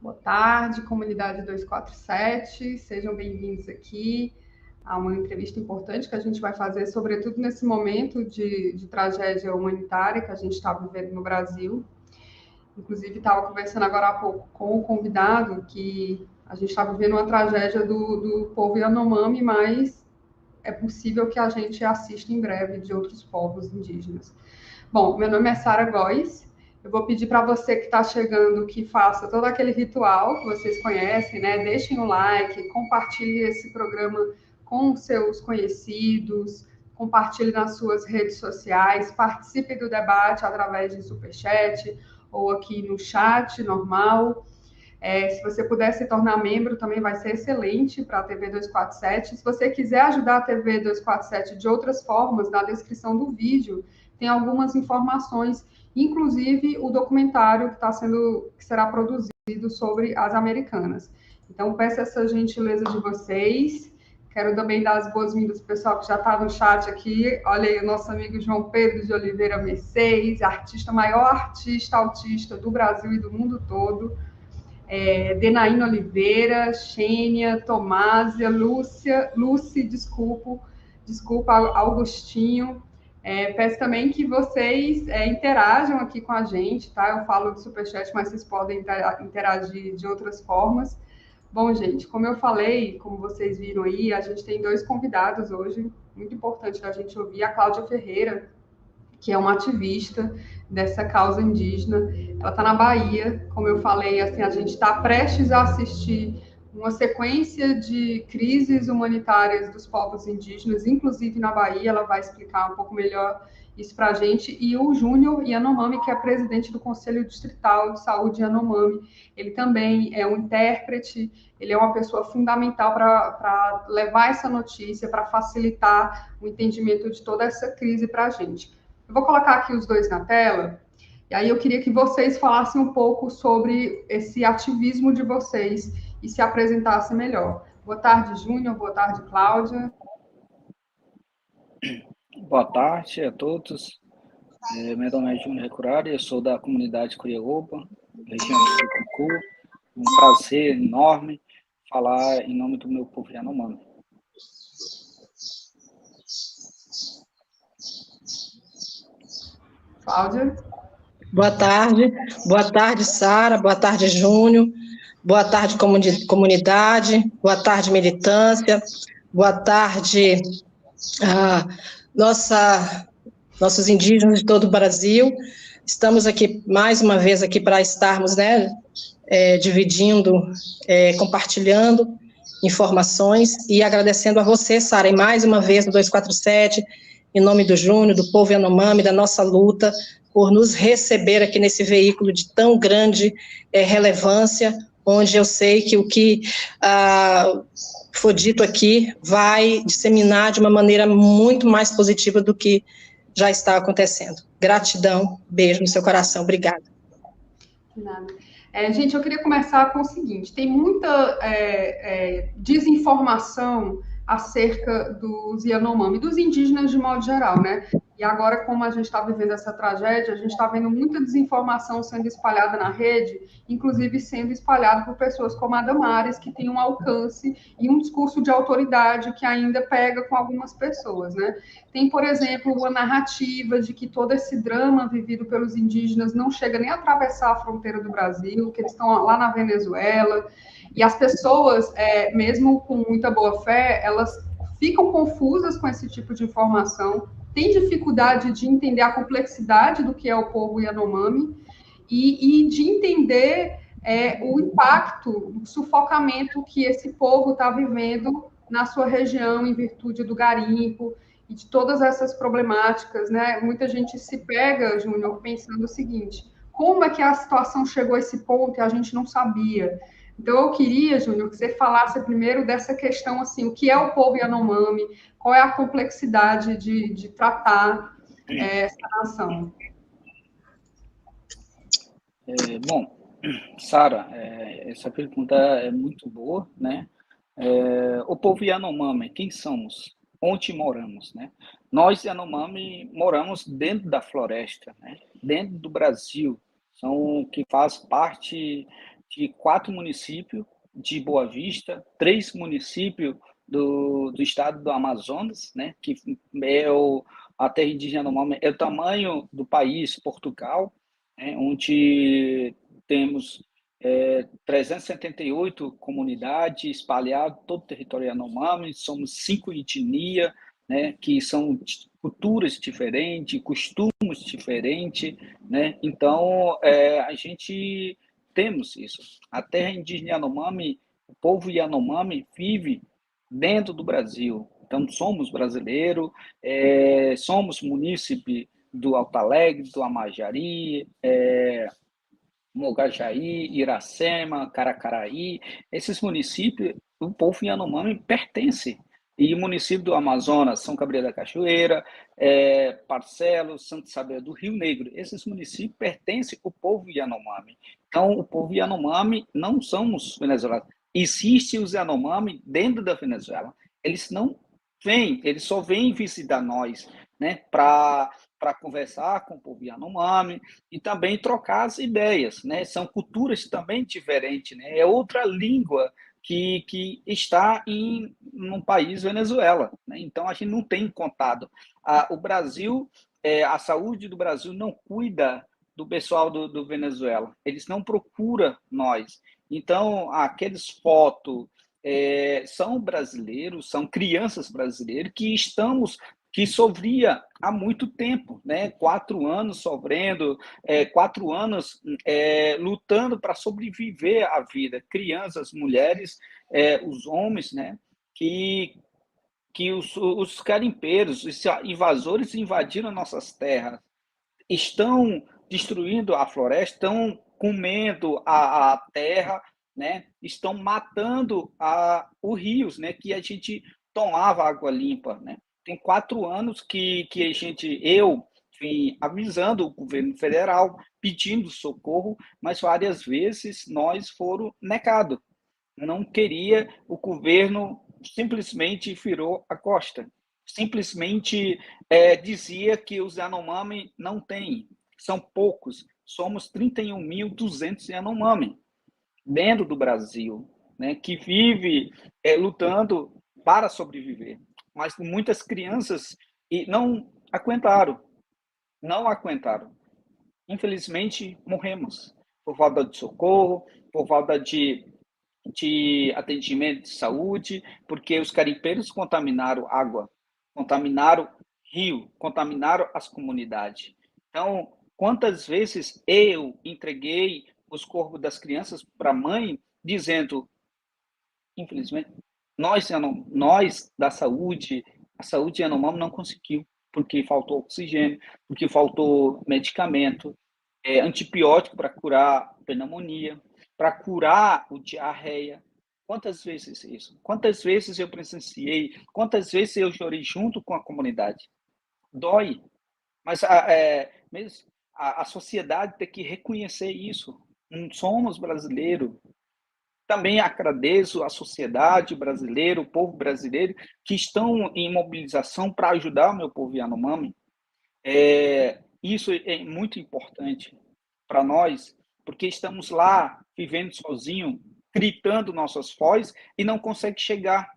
Boa tarde, comunidade 247, sejam bem-vindos aqui a uma entrevista importante que a gente vai fazer, sobretudo nesse momento de tragédia humanitária que a gente está vivendo no Brasil. Inclusive, estava conversando agora há pouco com o convidado que a gente está vivendo uma tragédia do povo Yanomami, mas é possível que a gente assista em breve de outros povos indígenas. Bom, meu nome é Sara Góes. Eu vou pedir para você que está chegando que faça todo aquele ritual que vocês conhecem, né? Deixem o like, compartilhe esse programa com seus conhecidos, compartilhe nas suas redes sociais, participe do debate através de superchat ou aqui no chat normal. Se você puder se tornar membro, também vai ser excelente para a TV 247. Se você quiser ajudar a TV 247 de outras formas, na descrição do vídeo tem algumas informações, inclusive o documentário que será produzido sobre as americanas. Então, peço essa gentileza de vocês. Quero também dar as boas-vindas para o pessoal que já está no chat aqui. Olha aí o nosso amigo João Pedro de Oliveira Mercedes, maior artista autista do Brasil e do mundo todo. Denaína Oliveira, Xênia, Tomásia, Lucy, desculpa, Augustinho. Peço também que vocês interajam aqui com a gente, tá? Eu falo do Superchat, mas vocês podem interagir de outras formas. Bom, gente, como eu falei, como vocês viram aí, a gente tem dois convidados hoje, muito importante da gente ouvir, a Cláudia Ferreira, que é uma ativista dessa causa indígena. Ela está na Bahia, como eu falei, assim, a gente está prestes a assistir uma sequência de crises humanitárias dos povos indígenas, inclusive na Bahia. Ela vai explicar um pouco melhor isso para a gente. E o Júnior Yanomami, que é presidente do Conselho Distrital de Saúde Yanomami, ele também é um intérprete, ele é uma pessoa fundamental para levar essa notícia, para facilitar o entendimento de toda essa crise para a gente. Eu vou colocar aqui os dois na tela, e aí eu queria que vocês falassem um pouco sobre esse ativismo de vocês e se apresentassem melhor. Boa tarde, Júnior. Boa tarde, Cláudia. Boa tarde a todos. Meu nome é Júnior Recurari, eu sou da comunidade Curieoba, região do Sucucu. Um prazer enorme falar em nome do meu povo Yanomami. Cláudia. Boa tarde, Sara, boa tarde, Júnior, boa tarde, comunidade, boa tarde, militância, boa tarde, nossos indígenas de todo o Brasil. Estamos aqui, mais uma vez, aqui para estarmos, né, dividindo, compartilhando informações e agradecendo a você, Sara, e mais uma vez no 247, em nome do Júnior, do povo Yanomami, da nossa luta, por nos receber aqui nesse veículo de tão grande relevância, onde eu sei que o que for dito aqui vai disseminar de uma maneira muito mais positiva do que já está acontecendo. Gratidão, beijo no seu coração, obrigada. De nada. Gente, eu queria começar com o seguinte, tem muita desinformação acerca dos Yanomami, dos indígenas de modo geral, né? E agora, como a gente está vivendo essa tragédia, a gente está vendo muita desinformação sendo espalhada na rede, inclusive sendo espalhada por pessoas como a Damares, que tem um alcance e um discurso de autoridade que ainda pega com algumas pessoas, né? Tem, por exemplo, uma narrativa de que todo esse drama vivido pelos indígenas não chega nem a atravessar a fronteira do Brasil, que eles estão lá na Venezuela, e as pessoas, mesmo com muita boa fé, elas ficam confusas com esse tipo de informação, têm dificuldade de entender a complexidade do que é o povo Yanomami e de entender o impacto, o sufocamento que esse povo está vivendo na sua região em virtude do garimpo e de todas essas problemáticas, né? Muita gente se pega, Júnior, pensando o seguinte, como é que a situação chegou a esse ponto e a gente não sabia? Então, eu queria, Júnior, que você falasse primeiro dessa questão, assim, o que é o povo Yanomami, qual é a complexidade de tratar essa nação. Bom, Sara, essa pergunta é muito boa, né? O povo Yanomami, quem somos? Onde moramos, né? Nós, Yanomami, moramos dentro da floresta, né? Dentro do Brasil, que faz parte de 4 municípios de Boa Vista, 3 municípios do estado do Amazonas, né, que é a terra indígena Yanomami, é o tamanho do país, Portugal, né, onde temos 378 comunidades espalhadas todo o território Yanomami, somos 5 etnias, né, que são culturas diferentes, costumes diferentes, né? Então, a gente temos isso. A terra indígena Yanomami, o povo Yanomami vive dentro do Brasil. Então, somos brasileiros, somos munícipe do Alto Alegre, do Amajari, Mogajaí, Iracema, Caracaraí, esses municípios, o povo Yanomami pertence. E o município do Amazonas, São Gabriel da Cachoeira, Barcelos, Santo Isabel do Rio Negro, esses municípios pertencem ao povo Yanomami. Então, o povo Yanomami não somos venezuelanos. Existem os Yanomami dentro da Venezuela. Eles não vêm, eles só vêm visitar nós, né, para conversar com o povo Yanomami e também trocar as ideias, né? São culturas também diferentes, né? É outra língua que está no país Venezuela, né? Então a gente não tem contato. O Brasil, a saúde do Brasil não cuida do pessoal do Venezuela. Eles não procuram nós. Então aqueles fotos são brasileiros, são crianças brasileiras que sofria há muito tempo, né? 4 anos sofrendo, 4 anos lutando para sobreviver à vida. Crianças, mulheres, os homens, né? Que os garimpeiros, os invasores invadiram nossas terras, estão destruindo a floresta, estão comendo a terra, né? Estão matando os rios, né? Que a gente tomava água limpa, né? Tem 4 anos que eu vim avisando o governo federal, pedindo socorro, mas várias vezes nós foram negados. Não queria, o governo simplesmente virou a costa. Simplesmente dizia que os Yanomami não têm, são poucos. Somos 31.200 Yanomami dentro do Brasil, né, que vive lutando para sobreviver. Mas muitas crianças não aguentaram, não aguentaram. Infelizmente, morremos por falta de socorro, por falta de atendimento de saúde, porque os garimpeiros contaminaram água, contaminaram rio, contaminaram as comunidades. Então, quantas vezes eu entreguei os corpos das crianças para a mãe, dizendo, infelizmente, nós da saúde, a saúde Yanomami não conseguiu, porque faltou oxigênio, porque faltou medicamento, antibiótico para curar pneumonia, para curar o diarreia. Quantas vezes isso? Quantas vezes eu presenciei? Quantas vezes eu chorei junto com a comunidade? Dói, mas a sociedade tem que reconhecer isso. Não somos brasileiros. Também agradeço à sociedade brasileira, o povo brasileiro, que estão em mobilização para ajudar o meu povo Yanomami. Isso é muito importante para nós, porque estamos lá, vivendo sozinho, gritando nossas vozes e não consegue chegar.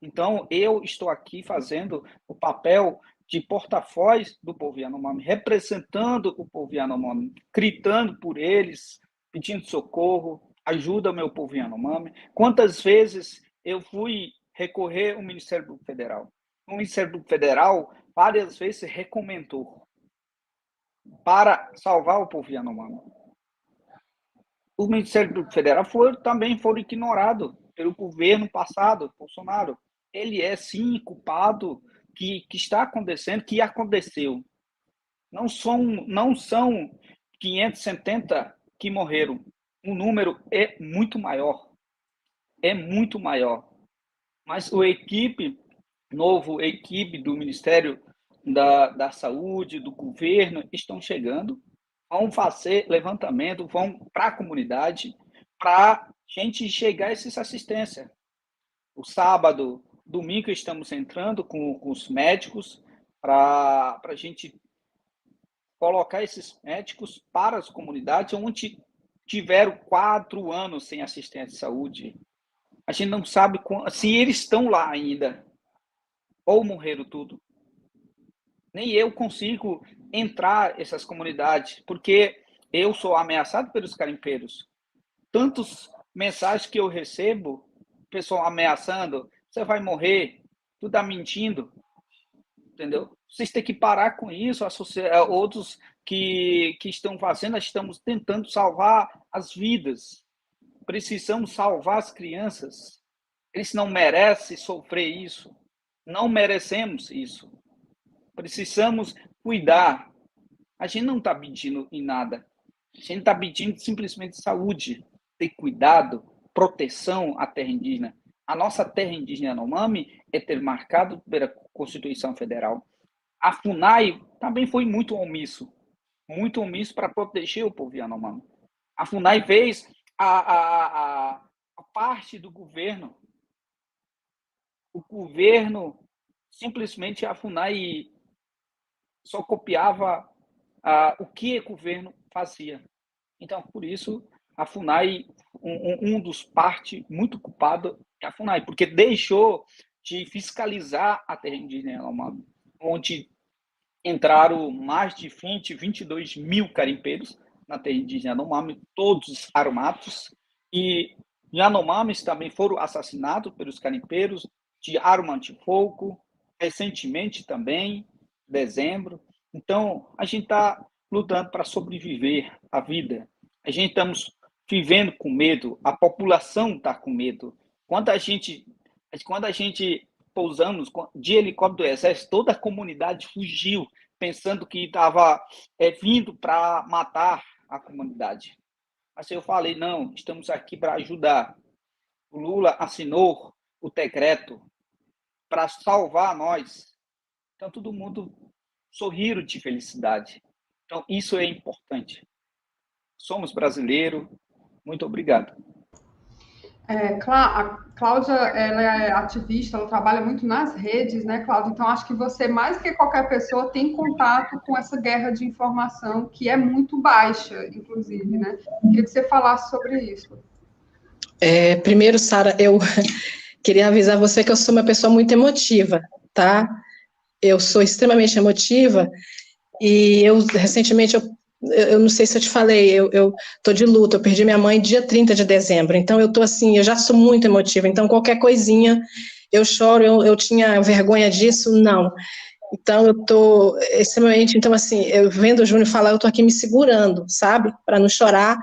Então, eu estou aqui fazendo o papel de porta-voz do povo Yanomami, representando o povo Yanomami, gritando por eles, pedindo socorro, ajuda o meu povo Yanomami. Quantas vezes eu fui recorrer ao Ministério Público Federal? O Ministério Público Federal várias vezes recomendou para salvar o povo Yanomami. O Ministério Público Federal também foi ignorado pelo governo passado, Bolsonaro. Ele é, sim, culpado que está acontecendo, que aconteceu. Não são 570 que morreram. O número é muito maior. É muito maior. Mas a equipe do Ministério da Saúde, do governo, estão chegando, vão fazer levantamento, vão para a comunidade, para a gente chegar a essa assistência. O sábado, domingo, estamos entrando com os médicos para a gente colocar esses médicos para as comunidades onde tiveram 4 anos sem assistência de saúde. A gente não sabe se eles estão lá ainda ou morreram tudo. Nem eu consigo entrar nessas comunidades, porque eu sou ameaçado pelos garimpeiros. Tantas mensagens que eu recebo, pessoal ameaçando, você vai morrer, tu tá mentindo, entendeu? Vocês têm que parar com isso, outros que estão fazendo, nós estamos tentando salvar as vidas, precisamos salvar as crianças, eles não merecem sofrer isso, não merecemos isso, precisamos cuidar. A gente não está pedindo em nada, a gente está pedindo simplesmente saúde, ter cuidado, proteção à terra indígena. A nossa terra indígena Yanomami é ter marcado pela Constituição Federal. A FUNAI também foi muito omisso para proteger o povo Yanomami. A FUNAI fez a parte do governo. O governo, simplesmente a FUNAI só copiava o que o governo fazia. Então, por isso, a FUNAI, um dos partes muito culpado é a FUNAI, porque deixou de fiscalizar a terra indígena Yanomami, onde entraram mais de 22 mil garimpeiros na terra indígena Yanomami, todos armados, e Yanomamis também foram assassinados pelos garimpeiros de arma antifogo, recentemente também, em dezembro. Então, a gente está lutando para sobreviver à vida. A gente estamos vivendo com medo, a população está com medo. Quando a gente pousamos de helicóptero do Exército, toda a comunidade fugiu, pensando que estava vindo para matar a comunidade. Mas eu falei, não, estamos aqui para ajudar. O Lula assinou o decreto para salvar nós. Então, todo mundo sorriu de felicidade. Então, isso é importante. Somos brasileiros. Muito obrigado. A Cláudia, ela é ativista, ela trabalha muito nas redes, né, Cláudia? Então, acho que você, mais que qualquer pessoa, tem contato com essa guerra de informação, que é muito baixa, inclusive, né? Queria que você falasse sobre isso. Primeiro, Sara, eu queria avisar você que eu sou uma pessoa muito emotiva, tá? Eu sou extremamente emotiva e recentemente, eu não sei se eu te falei, eu tô de luto, eu perdi minha mãe dia 30 de dezembro, então eu tô assim, eu já sou muito emotiva, então qualquer coisinha eu choro, eu tinha vergonha disso, não. Então eu tô extremamente, então assim, eu vendo o Júnior falar, eu tô aqui me segurando, sabe? Para não chorar,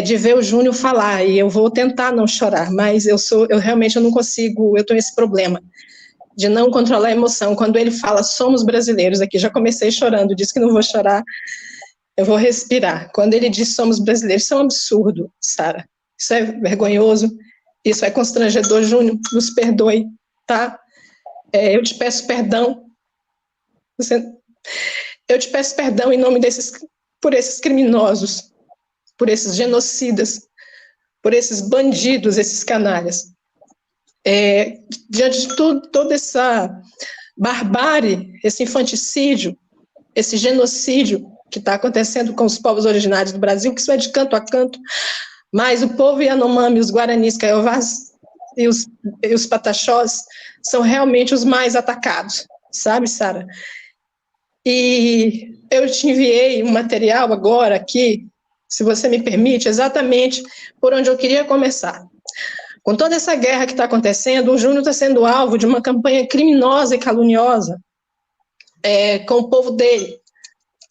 de ver o Júnior falar, e eu vou tentar não chorar, mas eu realmente não consigo, eu tenho esse problema de não controlar a emoção. Quando ele fala, somos brasileiros, aqui já comecei chorando, disse que não vou chorar, eu vou respirar. Quando ele diz somos brasileiros, isso é um absurdo, Sara. Isso é vergonhoso, isso é constrangedor. Júnior, nos perdoe, tá? Eu te peço perdão. Eu te peço perdão em nome por esses criminosos, por esses genocidas, por esses bandidos, esses canalhas. Diante de toda essa barbárie, esse infanticídio, esse genocídio que está acontecendo com os povos originários do Brasil, que isso é de canto a canto, mas o povo Yanomami, os Guaranis, Caiovás e os Pataxós são realmente os mais atacados, sabe, Sara? E eu te enviei um material agora aqui, se você me permite, exatamente por onde eu queria começar. Com toda essa guerra que está acontecendo, o Júnior está sendo alvo de uma campanha criminosa e caluniosa com o povo dele,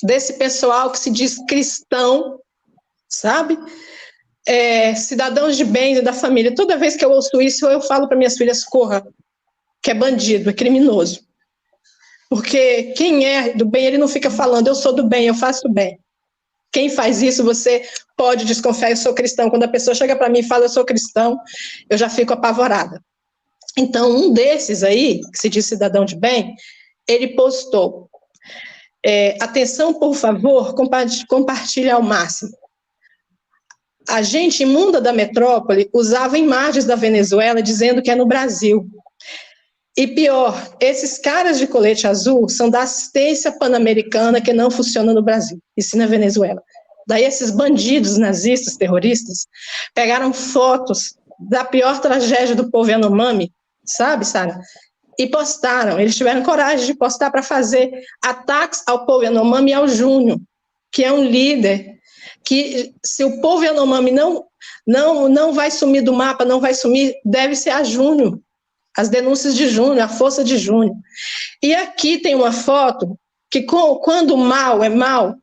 desse pessoal que se diz cristão, sabe? Cidadãos de bem e da família. Toda vez que eu ouço isso, eu falo para minhas filhas, corra, que é bandido, é criminoso. Porque quem é do bem, ele não fica falando, eu sou do bem, eu faço o bem. Quem faz isso, você pode desconfiar, eu sou cristão. Quando a pessoa chega para mim e fala, eu sou cristão, eu já fico apavorada. Então, um desses aí, que se diz cidadão de bem, ele postou, atenção, por favor, compartilhe ao máximo. A gente imunda da metrópole usava imagens da Venezuela dizendo que é no Brasil. E pior, esses caras de colete azul são da assistência pan-americana que não funciona no Brasil, e sim na Venezuela. Daí esses bandidos nazistas, terroristas, pegaram fotos da pior tragédia do povo Yanomami, sabe, Sara? E postaram, eles tiveram coragem de postar para fazer ataques ao povo Yanomami e ao Júnior, que é um líder, que se o povo Yanomami não vai sumir do mapa, não vai sumir, deve ser a Júnior, as denúncias de Júnior, a força de Júnior. E aqui tem uma foto que quando o mal é mal,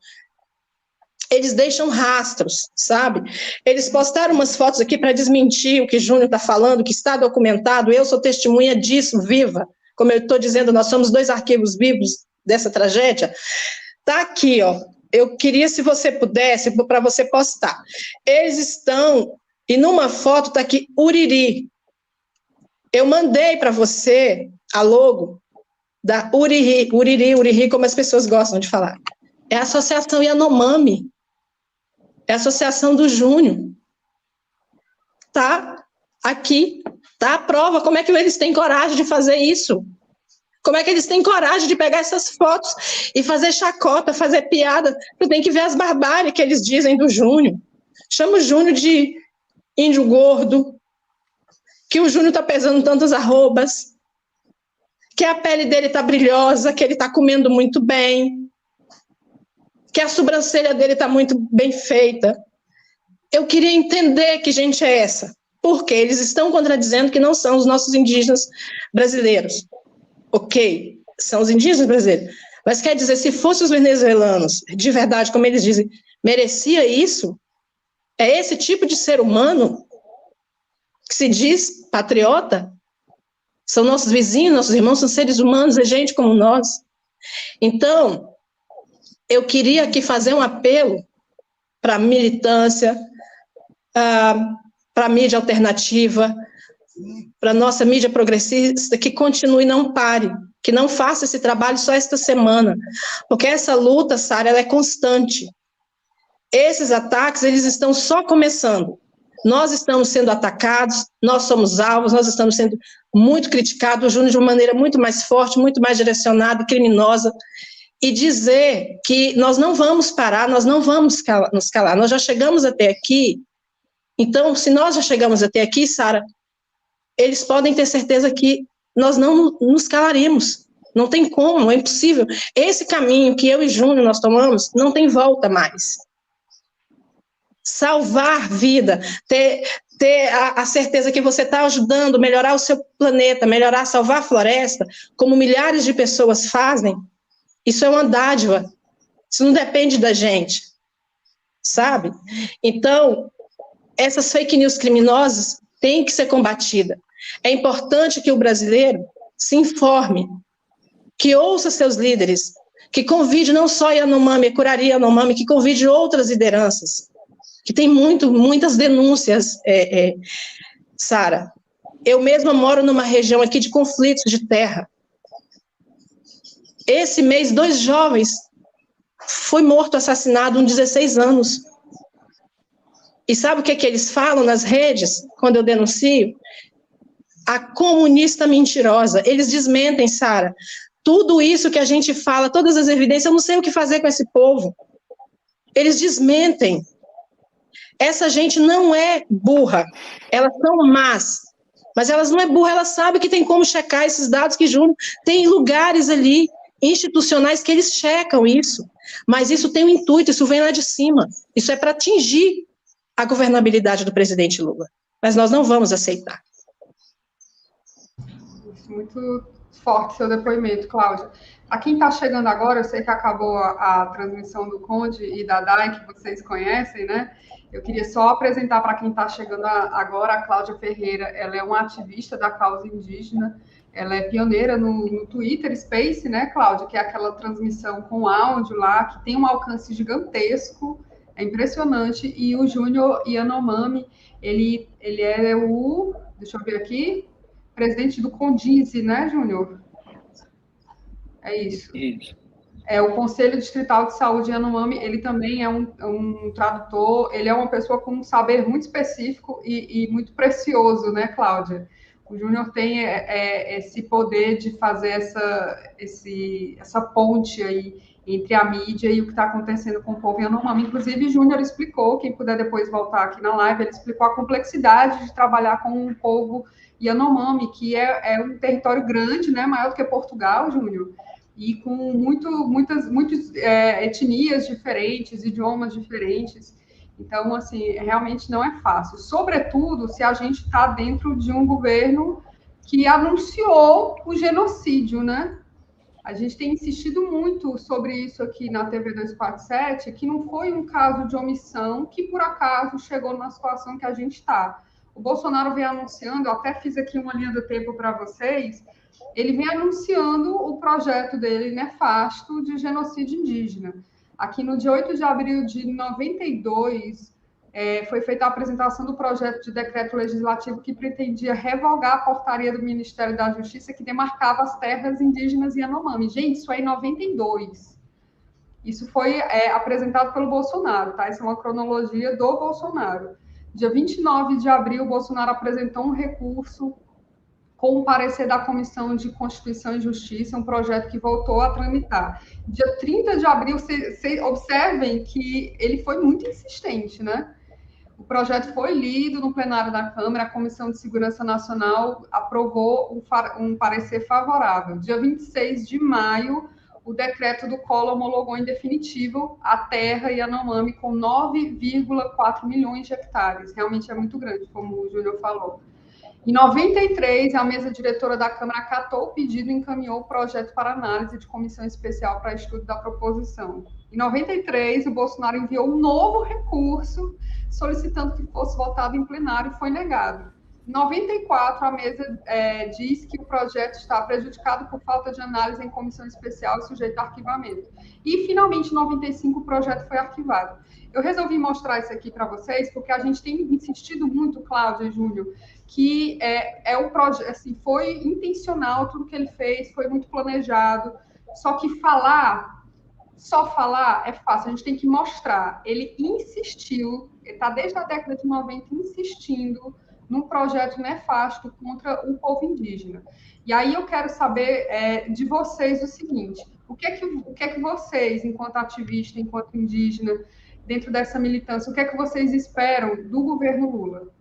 eles deixam rastros, sabe? Eles postaram umas fotos aqui para desmentir o que Júnior está falando, que está documentado, eu sou testemunha disso, viva. Como eu estou dizendo, nós somos 2 arquivos vivos dessa tragédia. Está aqui, ó. Eu queria, se você pudesse, para você postar. Eles estão, e numa foto está aqui, Uriri. Eu mandei para você a logo da Uriri, Uriri, como as pessoas gostam de falar. É a Associação Yanomami. É a Associação do Júnior. Tá aqui, tá a prova. Como é que eles têm coragem de fazer isso? Como é que eles têm coragem de pegar essas fotos e fazer chacota, fazer piada? Eu tenho que ver as barbáries que eles dizem do Júnior. Chama o Júnior de índio gordo, que o Júnior tá pesando tantas arrobas, que a pele dele tá brilhosa, que ele tá comendo muito bem, que a sobrancelha dele está muito bem feita. Eu queria entender que gente é essa. Porque eles estão contradizendo que não são os nossos indígenas brasileiros. Ok, são os indígenas brasileiros. Mas quer dizer, se fossem os venezuelanos, de verdade, como eles dizem, merecia isso? É esse tipo de ser humano que se diz patriota? São nossos vizinhos, nossos irmãos, são seres humanos, é gente como nós. Então, eu queria aqui fazer um apelo para a militância, para a mídia alternativa, para a nossa mídia progressista, que continue, não pare, que não faça esse trabalho só esta semana, porque essa luta, Sara, ela é constante. Esses ataques, eles estão só começando. Nós estamos sendo atacados, nós somos alvos, nós estamos sendo muito criticados, o Júnior de uma maneira muito mais forte, muito mais direcionada, criminosa, e dizer que nós não vamos parar, nós não vamos nos calar, nós já chegamos até aqui. Então, se nós já chegamos até aqui, Sara, eles podem ter certeza que nós não nos calaremos, não tem como, é impossível. Esse caminho que eu e Júnior nós tomamos, não tem volta mais. Salvar vida, ter a certeza que você está ajudando a melhorar o seu planeta, melhorar, salvar a floresta, como milhares de pessoas fazem, isso é uma dádiva, isso não depende da gente, sabe? Então, essas fake news criminosas têm que ser combatidas. É importante que o brasileiro se informe, que ouça seus líderes, que convide não só Yanomami, Curaria Yanomami, que convide outras lideranças, que tem muitas denúncias, Sara. Eu mesma moro numa região aqui de conflitos de terra. Esse mês, 2 jovens foi morto, assassinado, 16 anos. E sabe o que eles falam nas redes, quando eu denuncio? A comunista mentirosa. Eles desmentem, Sara. Tudo isso que a gente fala, todas as evidências, eu não sei o que fazer com esse povo. Eles desmentem. Essa gente não é burra. Elas são más. Mas elas não é burra, elas sabem que tem como checar esses dados que Júnior. Tem lugares ali institucionais que eles checam isso, mas isso tem um intuito, isso vem lá de cima, isso é para atingir a governabilidade do presidente Lula, mas nós não vamos aceitar. Muito forte seu depoimento, Cláudia. A quem está chegando agora, eu sei que acabou a transmissão do Conde e da Dai, que vocês conhecem, né? Eu queria só apresentar para quem está chegando agora a Cláudia Ferreira. Ela é uma ativista da causa indígena. Ela é pioneira no Twitter Space, né, Cláudia? Que é aquela transmissão com áudio lá, que tem um alcance gigantesco, é impressionante. E o Júnior Yanomami, ele é o, deixa eu ver aqui, presidente do CONDIZE, né, Júnior? É isso. Isso. É o Conselho Distrital de Saúde Yanomami. Ele também é um tradutor, ele é uma pessoa com um saber muito específico e muito precioso, né, Cláudia? O Júnior tem esse poder de fazer essa ponte aí entre a mídia e o que está acontecendo com o povo Yanomami. Inclusive, Júnior explicou, quem puder depois voltar aqui na live, ele explicou a complexidade de trabalhar com um povo Yanomami, que é um território grande, né, maior do que Portugal, Júnior, e com muitas etnias diferentes, idiomas diferentes. Então, assim, realmente não é fácil. Sobretudo se a gente está dentro de um governo que anunciou o genocídio, né? A gente tem insistido muito sobre isso aqui na TV 247, que não foi um caso de omissão que, por acaso, chegou na situação que a gente está. O Bolsonaro vem anunciando, eu até fiz aqui uma linha do tempo para vocês, ele vem anunciando o projeto dele nefasto de genocídio indígena. Aqui no dia 8 de abril de 92, foi feita a apresentação do projeto de decreto legislativo que pretendia revogar a portaria do Ministério da Justiça que demarcava as terras indígenas Yanomami. Gente, isso é em 92. Isso foi apresentado pelo Bolsonaro, tá? Essa é uma cronologia do Bolsonaro. Dia 29 de abril, o Bolsonaro apresentou um recurso com o parecer da Comissão de Constituição e Justiça, um projeto que voltou a tramitar. Dia 30 de abril, vocês observem que ele foi muito insistente, né? O projeto foi lido no plenário da Câmara, a Comissão de Segurança Nacional aprovou um parecer favorável. Dia 26 de maio, o decreto do Collor homologou em definitivo a terra Yanomami com 9,4 milhões de hectares. Realmente é muito grande, como o Júnior falou. Em 93, a mesa diretora da Câmara acatou o pedido e encaminhou o projeto para análise de comissão especial para estudo da proposição. Em 93, o Bolsonaro enviou um novo recurso solicitando que fosse votado em plenário e foi negado. Em 94, a mesa diz que o projeto está prejudicado por falta de análise em comissão especial e sujeito a arquivamento. E, finalmente, em 95, o projeto foi arquivado. Eu resolvi mostrar isso aqui para vocês porque a gente tem insistido muito, Cláudia e Júlio, que um projeto, assim, foi intencional, tudo que ele fez foi muito planejado, só que só falar é fácil, a gente tem que mostrar. Ele insistiu, ele está desde a década de 90 insistindo num projeto nefasto contra o povo indígena. E aí eu quero saber de vocês o seguinte, o que é que vocês, enquanto ativista, enquanto indígena, dentro dessa militância, o que é que vocês esperam do governo Lula?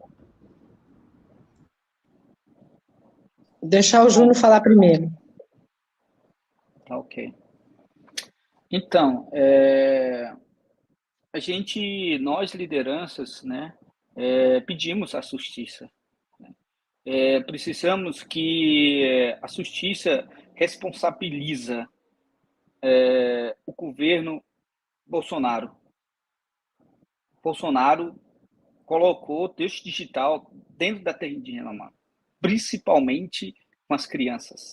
Deixar o Júnior falar primeiro. Ok. Então, nós lideranças, né, pedimos a justiça. Né? Precisamos que a justiça responsabiliza o governo Bolsonaro. Bolsonaro colocou texto digital dentro da terra indígena, principalmente com as crianças.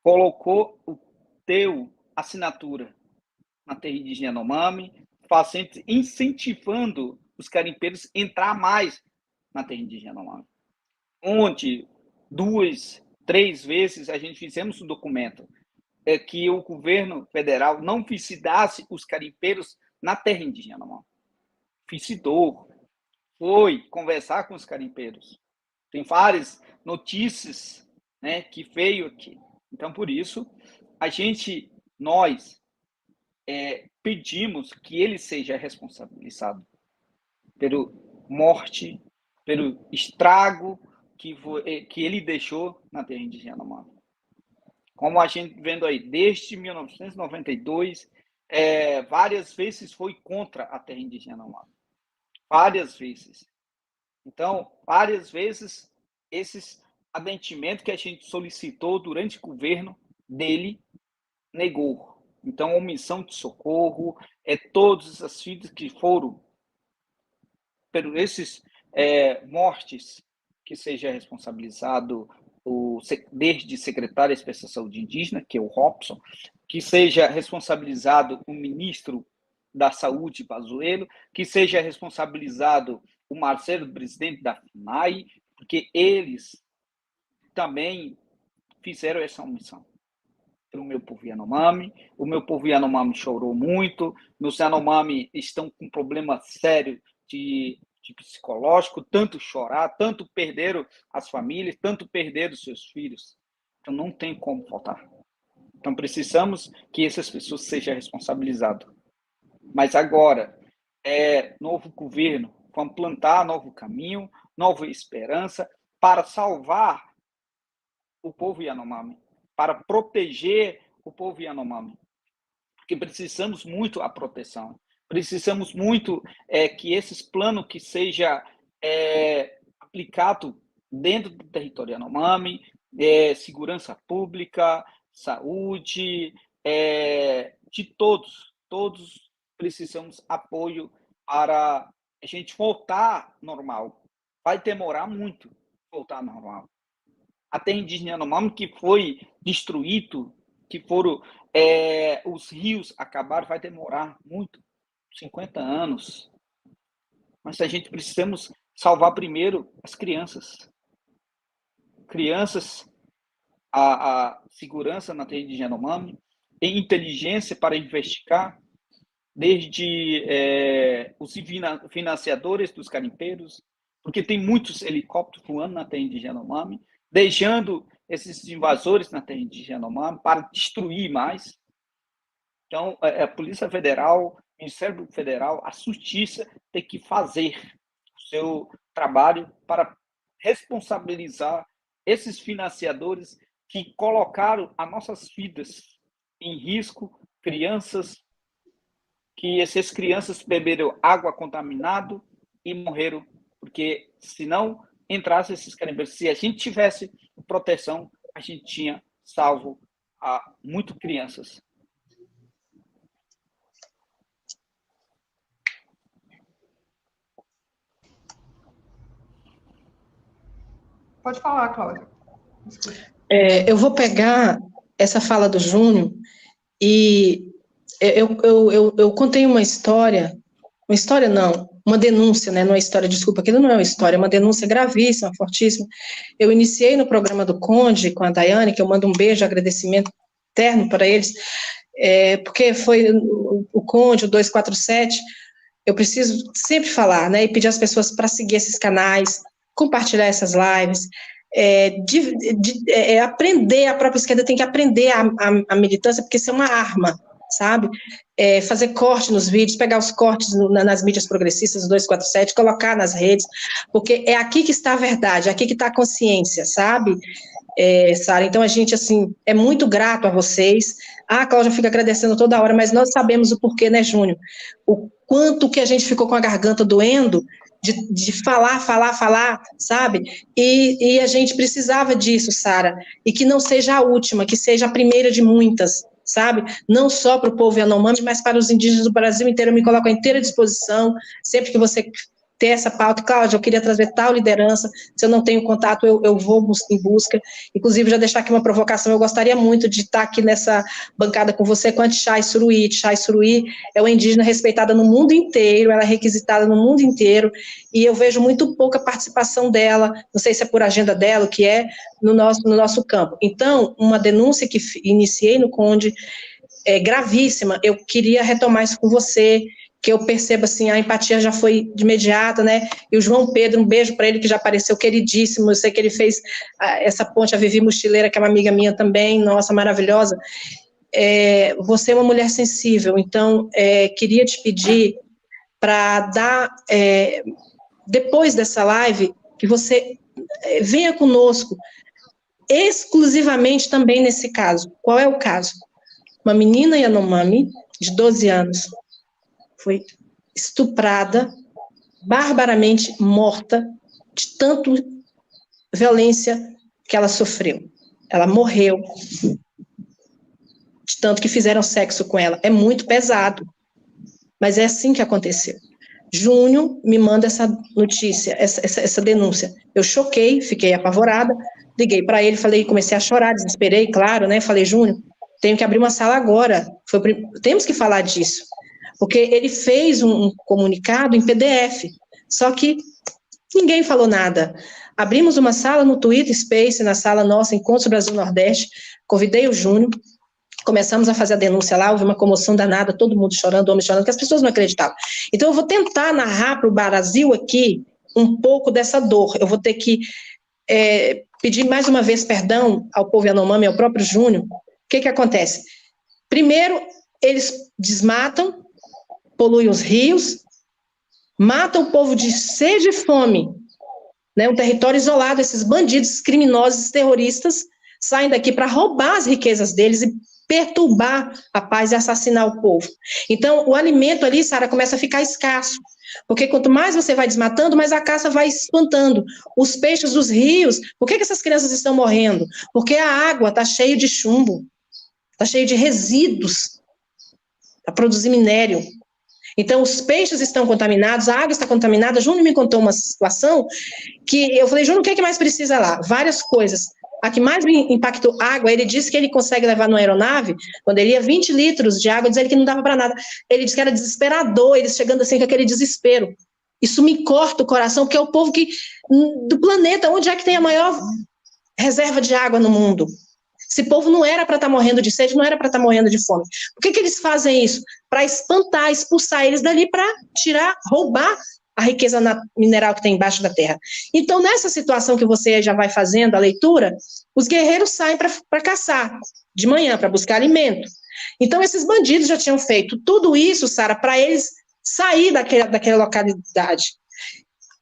Colocou o teu assinatura na terra indígena Yanomami, incentivando os garimpeiros a entrar mais na terra indígena Yanomami. Onde 2, 3 vezes a gente fizemos um documento que o governo federal não visitasse os garimpeiros na terra indígena Yanomami. Visitou, foi conversar com os garimpeiros. Tem várias notícias, né, que veio aqui. Então, por isso, nós pedimos que ele seja responsabilizado pela morte, pelo estrago que ele deixou na terra indígena Yanomami. Como a gente vendo aí, desde 1992, várias vezes foi contra a terra indígena Yanomami. Várias vezes. Então, várias vezes, esses adentimentos que a gente solicitou durante o governo dele, negou. Então, omissão de socorro, todas as vidas que foram por esses mortes, que seja responsabilizado desde secretário especial de saúde indígena, que é o Robson, que seja responsabilizado o ministro da Saúde, Pazuello, que seja responsabilizado o Marcelo, presidente da FUNAI, porque eles também fizeram essa omissão pelo meu povo Yanomami. O meu povo Yanomami chorou muito, meus Yanomami estão com problema sério de psicológico, tanto chorar, tanto perderam as famílias, tanto perderam seus filhos. Então não tem como faltar. Então, precisamos que essas pessoas sejam responsabilizadas. Mas agora, novo governo, vamos plantar novo caminho, nova esperança para salvar o povo Yanomami, para proteger o povo Yanomami. Porque precisamos muito a proteção. Precisamos muito que esses planos que seja aplicado dentro do território Yanomami, segurança pública, saúde, de todos precisamos apoio para a gente voltar normal. Vai demorar muito voltar normal. Até indígena Yanomami que foi destruído, que foram os rios acabaram, vai demorar muito, 50 anos. Mas a gente precisamos salvar primeiro as crianças. Crianças, a segurança na terra indígena Yanomami, tem inteligência para investigar, desde os financiadores dos garimpeiros, porque tem muitos helicópteros voando na terra indígena Yanomami, deixando esses invasores na terra indígena Yanomami para destruir mais. Então, a Polícia Federal, o Ministério Federal, a Justiça tem que fazer o seu trabalho para responsabilizar esses financiadores que colocaram as nossas vidas em risco, crianças, que essas crianças beberam água contaminada e morreram, porque se não entrasse esses garimpeiros, se a gente tivesse proteção, a gente tinha salvo muitas crianças. Pode falar, Cláudia. Eu vou pegar essa fala do Júnior e eu contei uma história não, uma denúncia, né, não é uma história, desculpa, aquilo não é uma história, é uma denúncia gravíssima, fortíssima. Eu iniciei no programa do Conde, com a Daiane, que eu mando um beijo, agradecimento eterno para eles, porque foi o Conde, o 247, eu preciso sempre falar, né, e pedir às pessoas para seguir esses canais, compartilhar essas lives, aprender, a própria esquerda tem que aprender a militância, porque isso é uma arma, sabe? Fazer corte nos vídeos, pegar os cortes nas mídias progressistas, 247, colocar nas redes, porque é aqui que está a verdade, é aqui que está a consciência, sabe, Sara? Então a gente, assim, é muito grato a vocês. A Cláudia fica agradecendo toda hora, mas nós sabemos o porquê, né, Júnior? O quanto que a gente ficou com a garganta doendo, de falar, sabe? E a gente precisava disso, Sara, e que não seja a última, que seja a primeira de muitas, sabe? Não só para o povo Yanomami, mas para os indígenas do Brasil inteiro. Eu me coloco à inteira disposição, sempre que você ter essa pauta. Cláudia, eu queria trazer tal liderança, se eu não tenho contato, eu vou em busca. Inclusive, já deixar aqui uma provocação, eu gostaria muito de estar aqui nessa bancada com você, com a Tchai Suruí. Tchai Suruí é uma indígena respeitada no mundo inteiro, ela é requisitada no mundo inteiro, e eu vejo muito pouca participação dela, não sei se é por agenda dela, o que é, no nosso campo. Então, uma denúncia que iniciei no Conde, gravíssima, eu queria retomar isso com você, que eu percebo, assim, a empatia já foi de imediata, né, e o João Pedro, um beijo para ele, que já apareceu queridíssimo, eu sei que ele fez essa ponte, a Vivi Mochileira, que é uma amiga minha também, nossa, maravilhosa. Você é uma mulher sensível, então, queria te pedir para dar, depois dessa live, que você venha conosco, exclusivamente também nesse caso. Qual é o caso? Uma menina Yanomami, de 12 anos, foi estuprada, barbaramente morta, de tanto violência que ela sofreu. Ela morreu, de tanto que fizeram sexo com ela. É muito pesado, mas é assim que aconteceu. Júnior me manda essa notícia, essa denúncia. Eu choquei, fiquei apavorada, liguei para ele, falei, comecei a chorar, desesperei, claro, né? Falei, Júnior, tenho que abrir uma sala agora, temos que falar disso. Porque ele fez um comunicado em PDF, só que ninguém falou nada. Abrimos uma sala no Twitter Space, na sala nossa, Encontros Brasil Nordeste, convidei o Júnior, começamos a fazer a denúncia lá, houve uma comoção danada, todo mundo chorando, homens chorando, que as pessoas não acreditavam. Então eu vou tentar narrar para o Brasil aqui um pouco dessa dor. Eu vou ter que pedir mais uma vez perdão ao povo Yanomami, ao próprio Júnior, que acontece? Primeiro, eles desmatam, poluem os rios, matam o povo de sede e fome, né? Um território isolado, esses bandidos, criminosos, terroristas, saem daqui para roubar as riquezas deles e perturbar a paz e assassinar o povo. Então, o alimento ali, Sara, começa a ficar escasso, porque quanto mais você vai desmatando, mais a caça vai espantando. Os peixes dos rios, por que essas crianças estão morrendo? Porque a água está cheia de chumbo, está cheia de resíduos para produzir minério. Então, os peixes estão contaminados, a água está contaminada. Júnior me contou uma situação que eu falei, Júnior, o que é que mais precisa lá? Várias coisas. A que mais me impactou, água, ele disse que ele consegue levar numa aeronave, quando ele ia 20 litros de água, dizia que não dava para nada. Ele disse que era desesperador, eles chegando assim com aquele desespero. Isso me corta o coração, porque é o povo do planeta, onde é que tem a maior reserva de água no mundo? Esse povo não era para estar morrendo de sede, não era para estar morrendo de fome. Por que eles fazem isso? Para espantar, expulsar eles dali, para tirar, roubar a riqueza mineral que tem embaixo da terra. Então, nessa situação que você já vai fazendo a leitura, os guerreiros saem para caçar, de manhã, para buscar alimento. Então, esses bandidos já tinham feito tudo isso, Sara, para eles sair daquela localidade.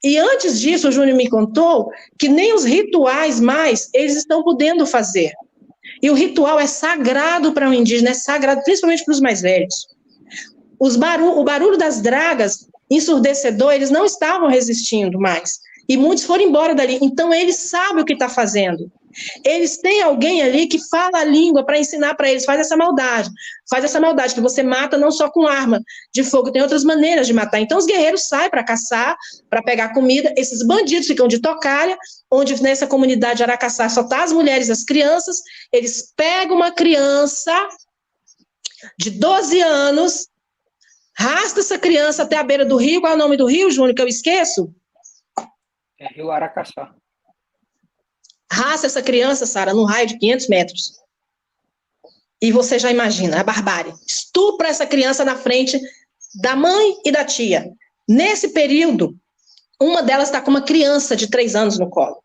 E antes disso, o Júnior me contou que nem os rituais mais eles estão podendo fazer. E o ritual é sagrado para o indígena, é sagrado principalmente para os mais velhos. O barulho das dragas ensurdecedor, eles não estavam resistindo mais. E muitos foram embora dali. Então, eles sabem o que está fazendo. Eles têm alguém ali que fala a língua para ensinar para eles, faz essa maldade que você mata não só com arma de fogo, tem outras maneiras de matar. Então, os guerreiros saem para caçar, para pegar comida, esses bandidos ficam de tocaia, onde nessa comunidade de Aracaçá só tá as mulheres e as crianças, eles pegam uma criança de 12 anos, arrasta essa criança até a beira do rio. Qual é o nome do rio, Júnior, que eu esqueço? É Rio Aracaçá. Arrasta essa criança, Sara, num raio de 500 metros. E você já imagina, a barbárie. Estupra essa criança na frente da mãe e da tia. Nesse período, uma delas está com uma criança de 3 anos no colo.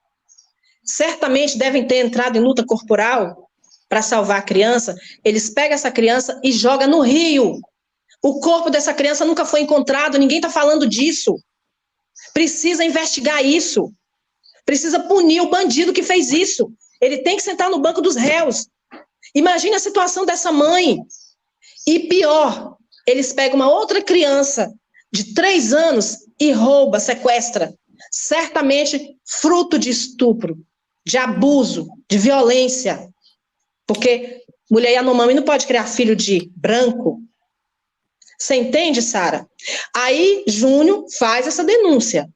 Certamente devem ter entrado em luta corporal para salvar a criança. Eles pegam essa criança e jogam no rio. O corpo dessa criança nunca foi encontrado, ninguém está falando disso. Precisa investigar isso. Precisa punir o bandido que fez isso. Ele tem que sentar no banco dos réus. Imagine a situação dessa mãe. E pior, eles pegam uma outra criança de 3 anos e rouba, sequestra. Certamente fruto de estupro, de abuso, de violência. Porque mulher Yanomami não pode criar filho de branco. Você entende, Sara? Aí, Júnior faz essa denúncia.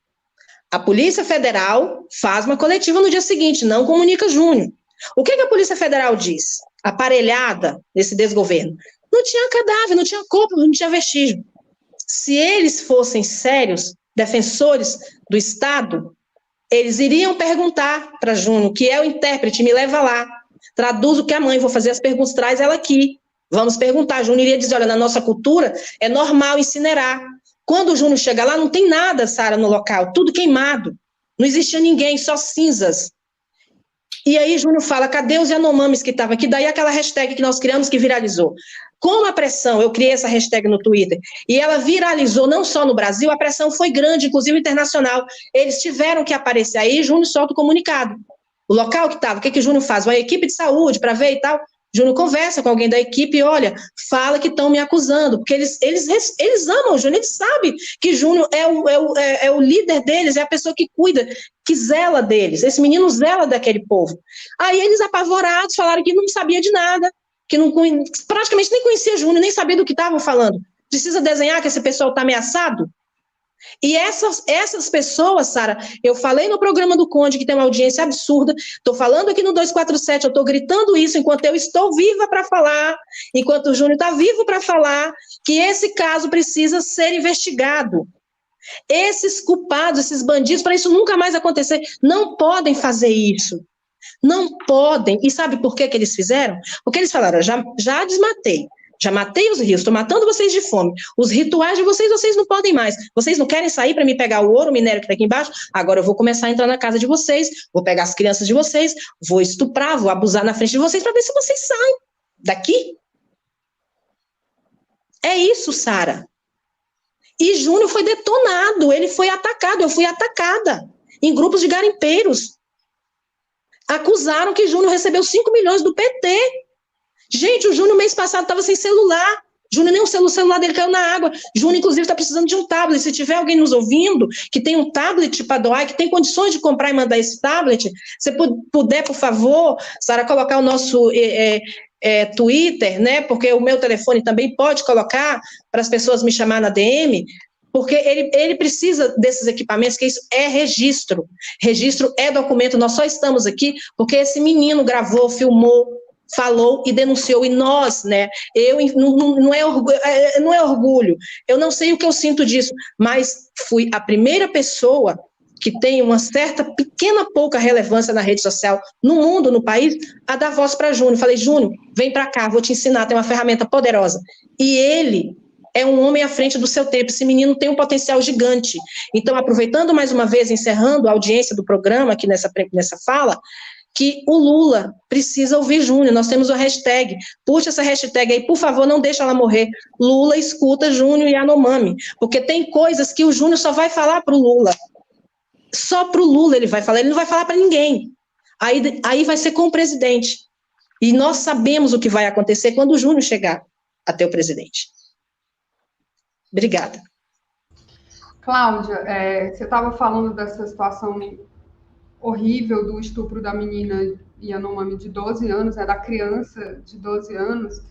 A Polícia Federal faz uma coletiva no dia seguinte, não comunica Júnior. O que a Polícia Federal diz? Aparelhada desse desgoverno. Não tinha cadáver, não tinha corpo, não tinha vestígio. Se eles fossem sérios, defensores do Estado, eles iriam perguntar para Júnior, que é o intérprete, me leva lá, traduz o que a mãe, vou fazer as perguntas, traz ela aqui. Vamos perguntar. Júnior iria dizer, olha, na nossa cultura é normal incinerar. Quando o Júnior chega lá, não tem nada, Sara, no local, tudo queimado. Não existia ninguém, só cinzas. E aí Júnior fala, cadê os Yanomamis que estavam aqui? Daí aquela hashtag que nós criamos que viralizou. Com a pressão, eu criei essa hashtag no Twitter, e ela viralizou não só no Brasil, a pressão foi grande, inclusive internacional. Eles tiveram que aparecer aí, Júnior solta o comunicado. O local que estava, o que Júnior faz? Vai a equipe de saúde para ver e tal. Júnior conversa com alguém da equipe e olha, fala que estão me acusando, porque eles amam o Júnior, eles sabem que Júnior é o líder deles, é a pessoa que cuida, que zela deles, esse menino zela daquele povo. Aí eles apavorados falaram que não sabia de nada, que não, praticamente nem conhecia Júnior, nem sabia do que estavam falando. Precisa desenhar que esse pessoal está ameaçado? E essas pessoas, Sara, eu falei no programa do Conde, que tem uma audiência absurda, estou falando aqui no 247, eu estou gritando isso enquanto eu estou viva para falar, enquanto o Júnior está vivo para falar, que esse caso precisa ser investigado. Esses culpados, esses bandidos, para isso nunca mais acontecer, não podem fazer isso. Não podem. E sabe por que eles fizeram? Porque eles falaram, já desmatei. Já matei os rios, estou matando vocês de fome. Os rituais de vocês não podem mais. Vocês não querem sair para me pegar o ouro, o minério que está aqui embaixo? Agora eu vou começar a entrar na casa de vocês, vou pegar as crianças de vocês, vou estuprar, vou abusar na frente de vocês para ver se vocês saem. daqui? É isso, Sara. E Júnior foi detonado, ele foi atacado, eu fui atacada em grupos de garimpeiros. Acusaram que Júnior recebeu 5 milhões do PT. Gente, o Júnior mês passado estava sem celular. Júnior, nem o celular dele caiu na água. Júnior, inclusive, está precisando de um tablet. Se tiver alguém nos ouvindo que tem um tablet para doar, que tem condições de comprar e mandar esse tablet, se puder, por favor, Sara, colocar o nosso Twitter, né? Porque o meu telefone também pode colocar para as pessoas me chamar na DM, porque ele precisa desses equipamentos, que isso é registro. Registro é documento. Nós só estamos aqui porque esse menino gravou, filmou, falou e denunciou, e nós, né, não é orgulho, eu não sei o que eu sinto disso, mas fui a primeira pessoa que tem uma certa, pequena, pouca relevância na rede social, no mundo, no país, a dar voz para Júnior. Falei, Júnior, vem para cá, vou te ensinar, tem uma ferramenta poderosa. E ele é um homem à frente do seu tempo, esse menino tem um potencial gigante. Então, aproveitando mais uma vez, encerrando a audiência do programa aqui nessa fala, que o Lula precisa ouvir Júnior, nós temos a hashtag, puxa essa hashtag aí, por favor, não deixa ela morrer, Lula escuta Júnior e Yanomami, porque tem coisas que o Júnior só vai falar para o Lula, só para o Lula ele vai falar, ele não vai falar para ninguém, aí vai ser com o presidente, e nós sabemos o que vai acontecer quando o Júnior chegar até o presidente. Obrigada. Cláudia, você estava falando dessa situação horrível do estupro da menina Yanomami de 12 anos, da criança de 12 anos,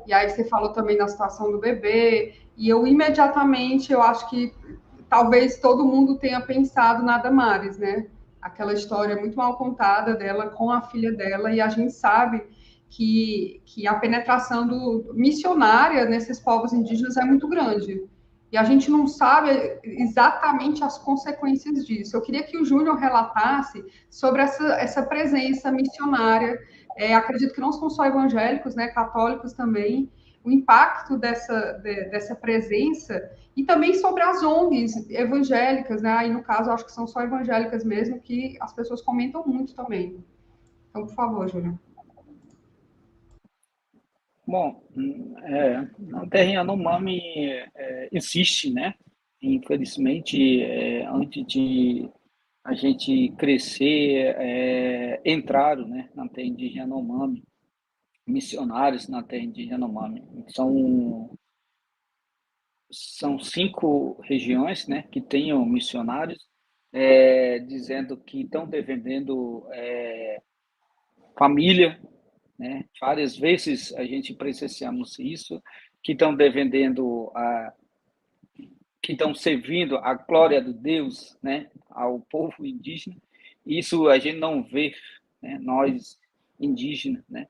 e aí você falou também da situação do bebê, e eu imediatamente, eu acho que talvez todo mundo tenha pensado na Damares, né? Aquela história muito mal contada dela com a filha dela, e a gente sabe que a penetração missionária nesses povos indígenas é muito grande. E a gente não sabe exatamente as consequências disso. Eu queria que o Júnior relatasse sobre essa presença missionária. Acredito que não são só evangélicos, né, católicos também, o impacto dessa presença, e também sobre as ONGs evangélicas, né? Aí, no caso, acho que são só evangélicas mesmo, que as pessoas comentam muito também. Então, por favor, Júnior. Bom, a terra Yanomami existe, né? Infelizmente, antes de a gente crescer, entraram, né, na terra indígena Yanomami, missionários na terra indígena Yanomami. São 5 regiões, né, que tenham missionários, dizendo que estão defendendo família, né? Várias vezes a gente presenciamos isso, que estão defendendo que estão servindo a glória de Deus, né, ao povo indígena. Isso a gente não vê, né, nós indígenas, né?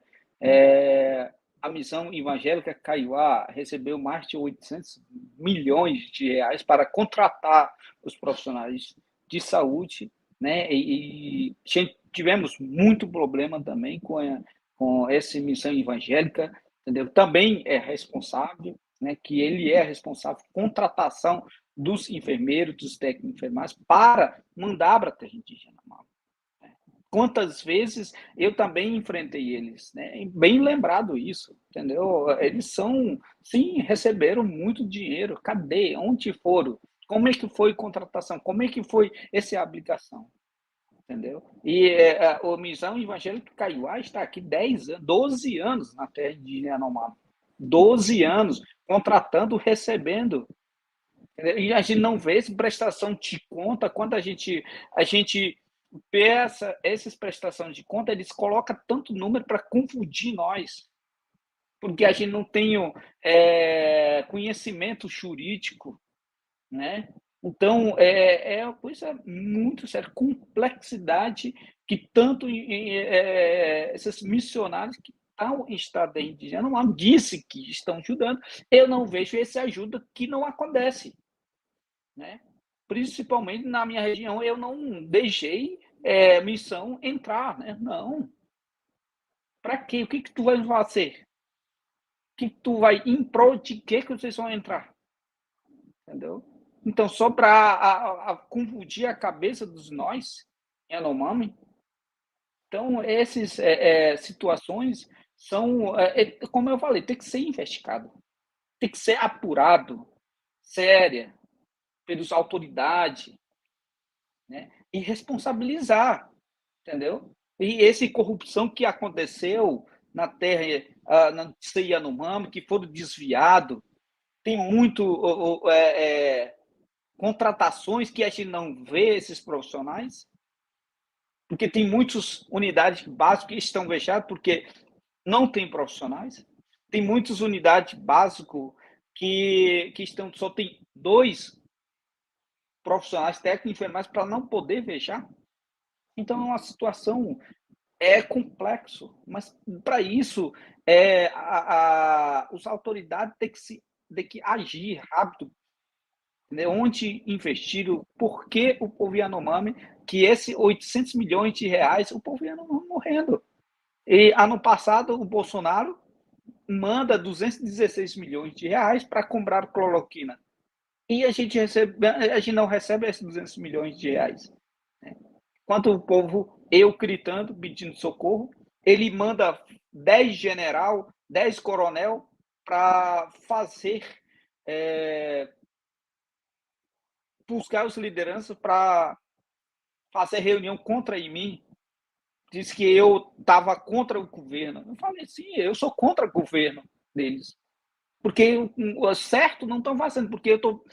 A missão evangélica Kaiowá recebeu mais de 800 milhões de reais para contratar os profissionais de saúde, né? E tivemos muito problema também com essa missão evangélica, entendeu? Também é responsável, né, que ele é responsável por contratação dos enfermeiros, dos técnicos de enfermagem, para mandar para a terra indígena. Quantas vezes eu também enfrentei eles, né? Bem lembrado isso, entendeu? Eles sim, receberam muito dinheiro. Cadê? Onde foram? Como é que foi a contratação? Como é que foi essa aplicação? Entendeu? E a missão evangélica Kaiowá está aqui 12 anos na terra indígena Yanomami. 12 anos contratando, recebendo. E a gente não vê essa prestação de conta. Quando a gente peça essas prestações de conta, eles colocam tanto número para confundir nós, porque a gente não tem conhecimento jurídico, né? Então, é uma coisa muito séria, complexidade que tanto esses missionários que estão em estado indígena não disse que estão ajudando, eu não vejo essa ajuda, que não acontece, né? Principalmente na minha região, eu não deixei missão entrar, né? Não. Para quê? O que tu vai fazer? O que tu vai em prol de que vocês vão entrar? Entendeu? Então, só para confundir a cabeça dos nós, Yanomami. Então, essas situações como eu falei, tem que ser investigado, tem que ser apurado, séria, pelas autoridades, né? E responsabilizar, entendeu? E essa corrupção que aconteceu na terra, na Yanomami, que foram desviados, tem muito contratações que a gente não vê esses profissionais, porque tem muitas unidades básicas que estão fechadas porque não tem profissionais. Tem muitas unidades básicas que só tem 2 profissionais técnicos e enfermeiros para não poder fechar. Então, é uma situação complexo, mas para isso as autoridades têm que agir rápido, né? Onde investiram, por que o povo Yanomami, que esse 800 milhões de reais, o povo Yanomami morrendo. E ano passado o Bolsonaro manda 216 milhões de reais para comprar cloroquina. E a gente não recebe esses 200 milhões de reais. Enquanto o povo, eu gritando, pedindo socorro, ele manda 10 general, 10 coronel para fazer, buscar os lideranças para fazer reunião contra mim. Diz que eu estava contra o governo. Eu falei, sim, eu sou contra o governo deles. Porque o certo não estão fazendo, porque eu estou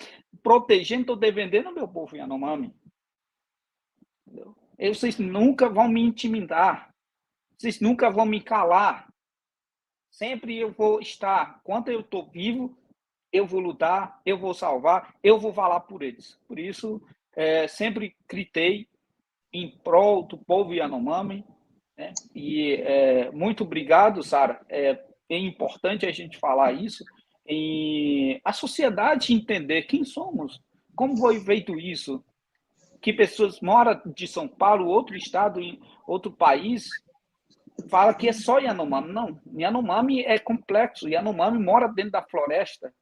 protegendo, estou defendendo o meu povo Yanomami. Vocês nunca vão me intimidar. Vocês nunca vão me calar. Sempre eu vou estar. Enquanto eu estou vivo, eu vou lutar, eu vou salvar, eu vou falar por eles. Por isso, sempre gritei em prol do povo Yanomami, né? E muito obrigado, Sara. É importante a gente falar isso e a sociedade entender quem somos, como foi feito isso, que pessoas moram de São Paulo, outro estado, em outro país, fala que é só Yanomami. Não, Yanomami é complexo. Yanomami mora dentro da floresta.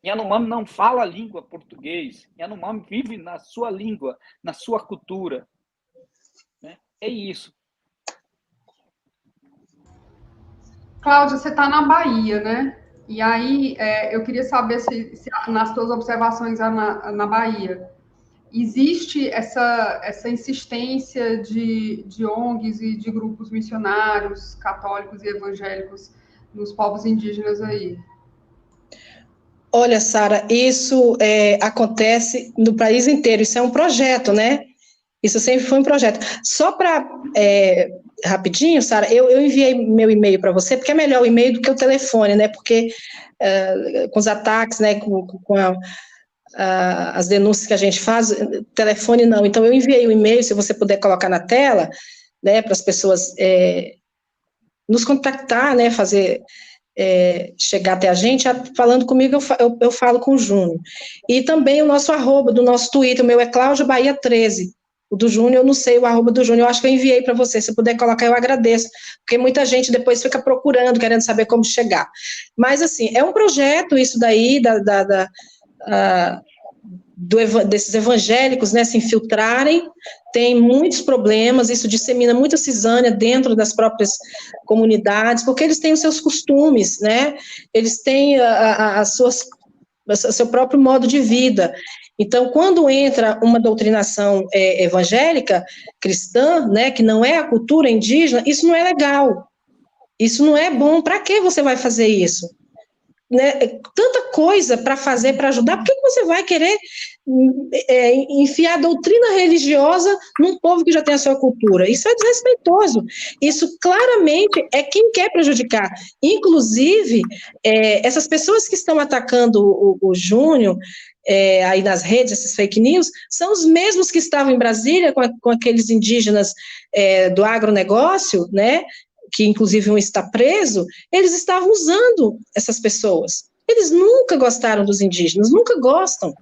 Yanomami não fala a língua português. Yanomami vive na sua língua, na sua cultura. É isso. Cláudia, você está na Bahia, né? E aí eu queria saber se nas suas observações na Bahia existe essa insistência de ONGs e de grupos missionários, católicos e evangélicos nos povos indígenas aí? Olha, Sara, isso acontece no país inteiro. Isso é um projeto, né? Isso sempre foi um projeto. Só para, rapidinho, Sara, eu enviei meu e-mail para você, porque é melhor o e-mail do que o telefone, né? Porque com os ataques, né, com as denúncias que a gente faz, telefone não. Então, eu enviei o e-mail, se você puder colocar na tela, né, para as pessoas nos contactar, né, fazer... chegar até a gente, falando comigo, eu falo com o Júnior. E também o nosso arroba do nosso Twitter, o meu é Cláudia Bahia 13. O do Júnior, eu não sei o arroba do Júnior, eu acho que eu enviei para você, se puder colocar, eu agradeço, porque muita gente depois fica procurando, querendo saber como chegar. Mas, assim, é um projeto isso daí, desses evangélicos, né, se infiltrarem, tem muitos problemas, isso dissemina muita cisânia dentro das próprias comunidades, porque eles têm os seus costumes, né, eles têm o seu próprio modo de vida. Então, quando entra uma doutrinação evangélica, cristã, né, que não é a cultura indígena, isso não é legal, isso não é bom. Para que você vai fazer isso? Né, tanta coisa para fazer, para ajudar, por que você vai querer enfiar a doutrina religiosa num povo que já tem a sua cultura? Isso é desrespeitoso, isso claramente é quem quer prejudicar. Inclusive, essas pessoas que estão atacando o Júnior, aí nas redes, esses fake news, são os mesmos que estavam em Brasília com aqueles indígenas do agronegócio, né, que inclusive um está preso, eles estavam usando essas pessoas. Eles nunca gostaram dos indígenas, nunca gostam.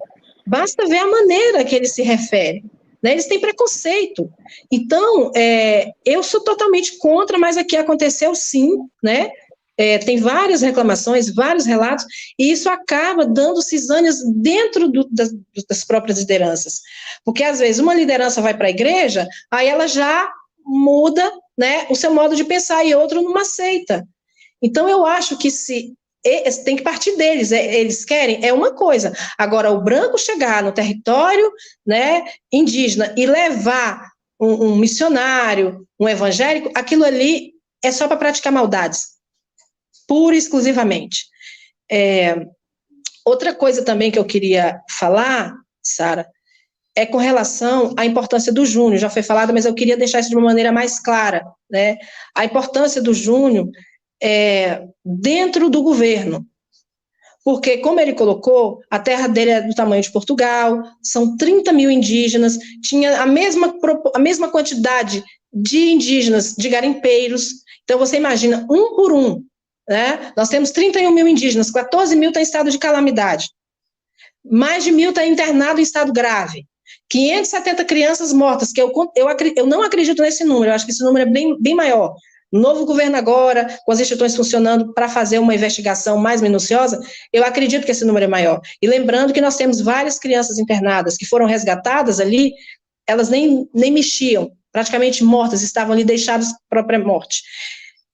Basta ver a maneira que eles se referem. Né? Eles têm preconceito. Então, eu sou totalmente contra, mas aqui aconteceu sim, né? Tem várias reclamações, vários relatos, e isso acaba dando cisânias dentro das próprias lideranças. Porque, às vezes, uma liderança vai para a igreja, aí ela já muda, né, o seu modo de pensar, e outro não aceita. Então, eu acho que tem que partir deles, eles querem, é uma coisa. Agora, o branco chegar no território, né, indígena e levar um missionário, um evangélico, aquilo ali é só para praticar maldades, pura e exclusivamente. Outra coisa também que eu queria falar, Sara, é com relação à importância do Júnior, já foi falado, mas eu queria deixar isso de uma maneira mais clara, né? A importância do Júnior dentro do governo, porque, como ele colocou, a terra dele é do tamanho de Portugal, são 30 mil indígenas, tinha a mesma quantidade de indígenas, de garimpeiros, então você imagina, um por um, né? Nós temos 31 mil indígenas, 14 mil estão em estado de calamidade, mais de 1.000 estão internados em estado grave, 570 crianças mortas, que eu não acredito nesse número, eu acho que esse número é bem maior. Novo governo agora, com as instituições funcionando para fazer uma investigação mais minuciosa, eu acredito que esse número é maior. E lembrando que nós temos várias crianças internadas que foram resgatadas ali, elas nem mexiam, praticamente mortas, estavam ali deixadas para a própria morte.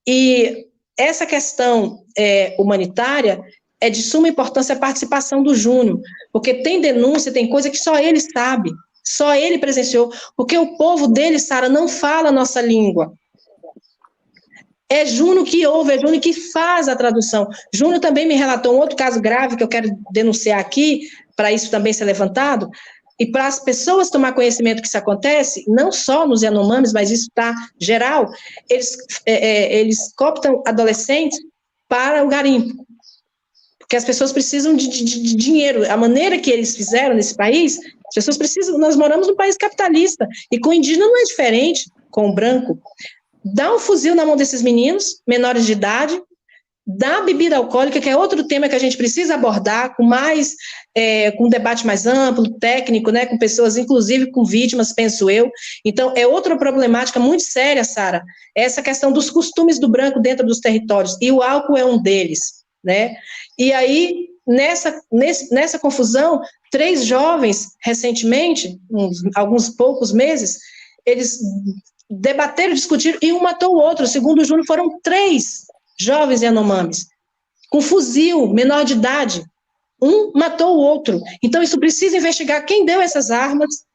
E essa questão humanitária é de suma importância a participação do Júnior, porque tem denúncia, tem coisa que só ele sabe, só ele presenciou, porque o povo dele, Sara, não fala a nossa língua. É Júnior que ouve, é Júnior que faz a tradução. Júnior também me relatou um outro caso grave que eu quero denunciar aqui, para isso também ser levantado, e para as pessoas tomar conhecimento que isso acontece, não só nos Yanomamis, mas isso está geral, eles cooptam adolescentes para o garimpo, porque as pessoas precisam de dinheiro. A maneira que eles fizeram nesse país, as pessoas precisam, nós moramos num país capitalista, e com o indígena não é diferente, com o branco. Dá um fuzil na mão desses meninos, menores de idade, dá bebida alcoólica, que é outro tema que a gente precisa abordar com um debate mais amplo, técnico, né, com pessoas, inclusive com vítimas, penso eu. Então, é outra problemática muito séria, Sara, essa questão dos costumes do branco dentro dos territórios, e o álcool é um deles, né? E aí, nessa confusão, 3 jovens, recentemente, alguns poucos meses, eles debateram, discutiram, e um matou o outro. Segundo o Júnior, foram 3 jovens Yanomamis, com fuzil, menor de idade. Um matou o outro. Então, isso precisa investigar quem deu essas armas,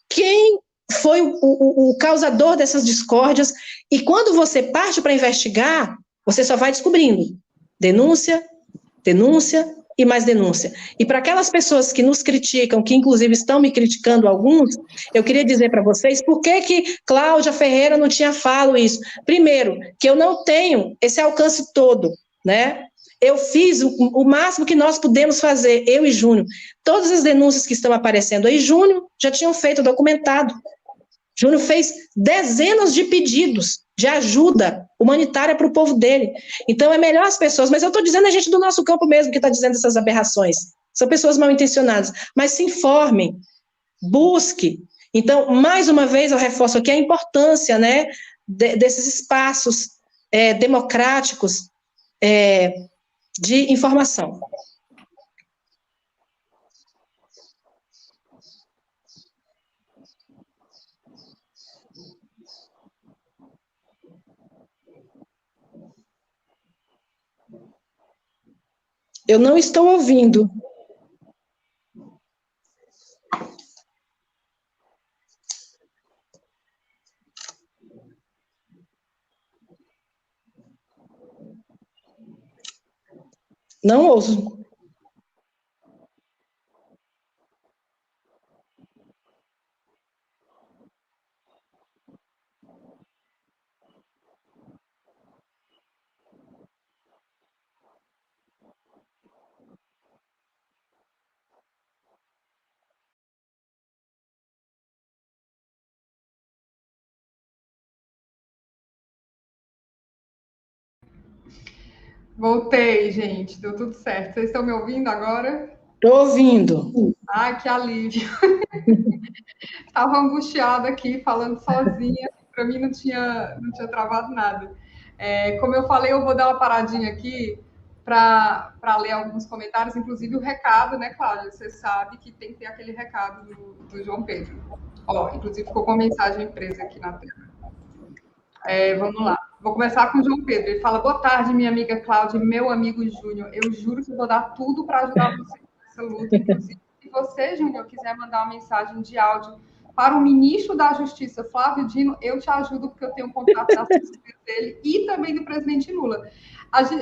quem foi o causador dessas discórdias, e quando você parte para investigar, você só vai descobrindo denúncia, denúncia e mais denúncia. E para aquelas pessoas que nos criticam, que inclusive estão me criticando alguns, eu queria dizer para vocês por que Cláudia Ferreira não tinha falado isso. Primeiro, que eu não tenho esse alcance todo, né? Eu fiz o máximo que nós pudemos fazer, eu e Júnior. Todas as denúncias que estão aparecendo aí, Júnior já tinham feito documentado. Júnior fez dezenas de pedidos de ajuda humanitária para o povo dele. Então, é melhor as pessoas, mas eu estou dizendo a gente do nosso campo mesmo que está dizendo essas aberrações. São pessoas mal intencionadas, mas se informem, busque. Então, mais uma vez, eu reforço aqui a importância, né, desses espaços democráticos de informação. Eu não estou ouvindo. Não ouço. Voltei, gente, deu tudo certo. Vocês estão me ouvindo agora? Estou ouvindo. Ai, que alívio. Estava angustiada aqui, falando sozinha. Para mim não tinha travado nada. Como eu falei, eu vou dar uma paradinha aqui para ler alguns comentários, inclusive o recado, né, Cláudia? Você sabe que tem que ter aquele recado do João Pedro. Ó, inclusive ficou com a mensagem presa aqui na tela. Vamos lá. Vou começar com o João Pedro. Ele fala: boa tarde, minha amiga Cláudia e meu amigo Júnior. Eu juro que eu vou dar tudo para ajudar você nessa luta. Inclusive, se você, Júnior, quiser mandar uma mensagem de áudio para o ministro da Justiça, Flávio Dino, eu te ajudo, porque eu tenho um contato da assessoria dele e também do presidente Lula.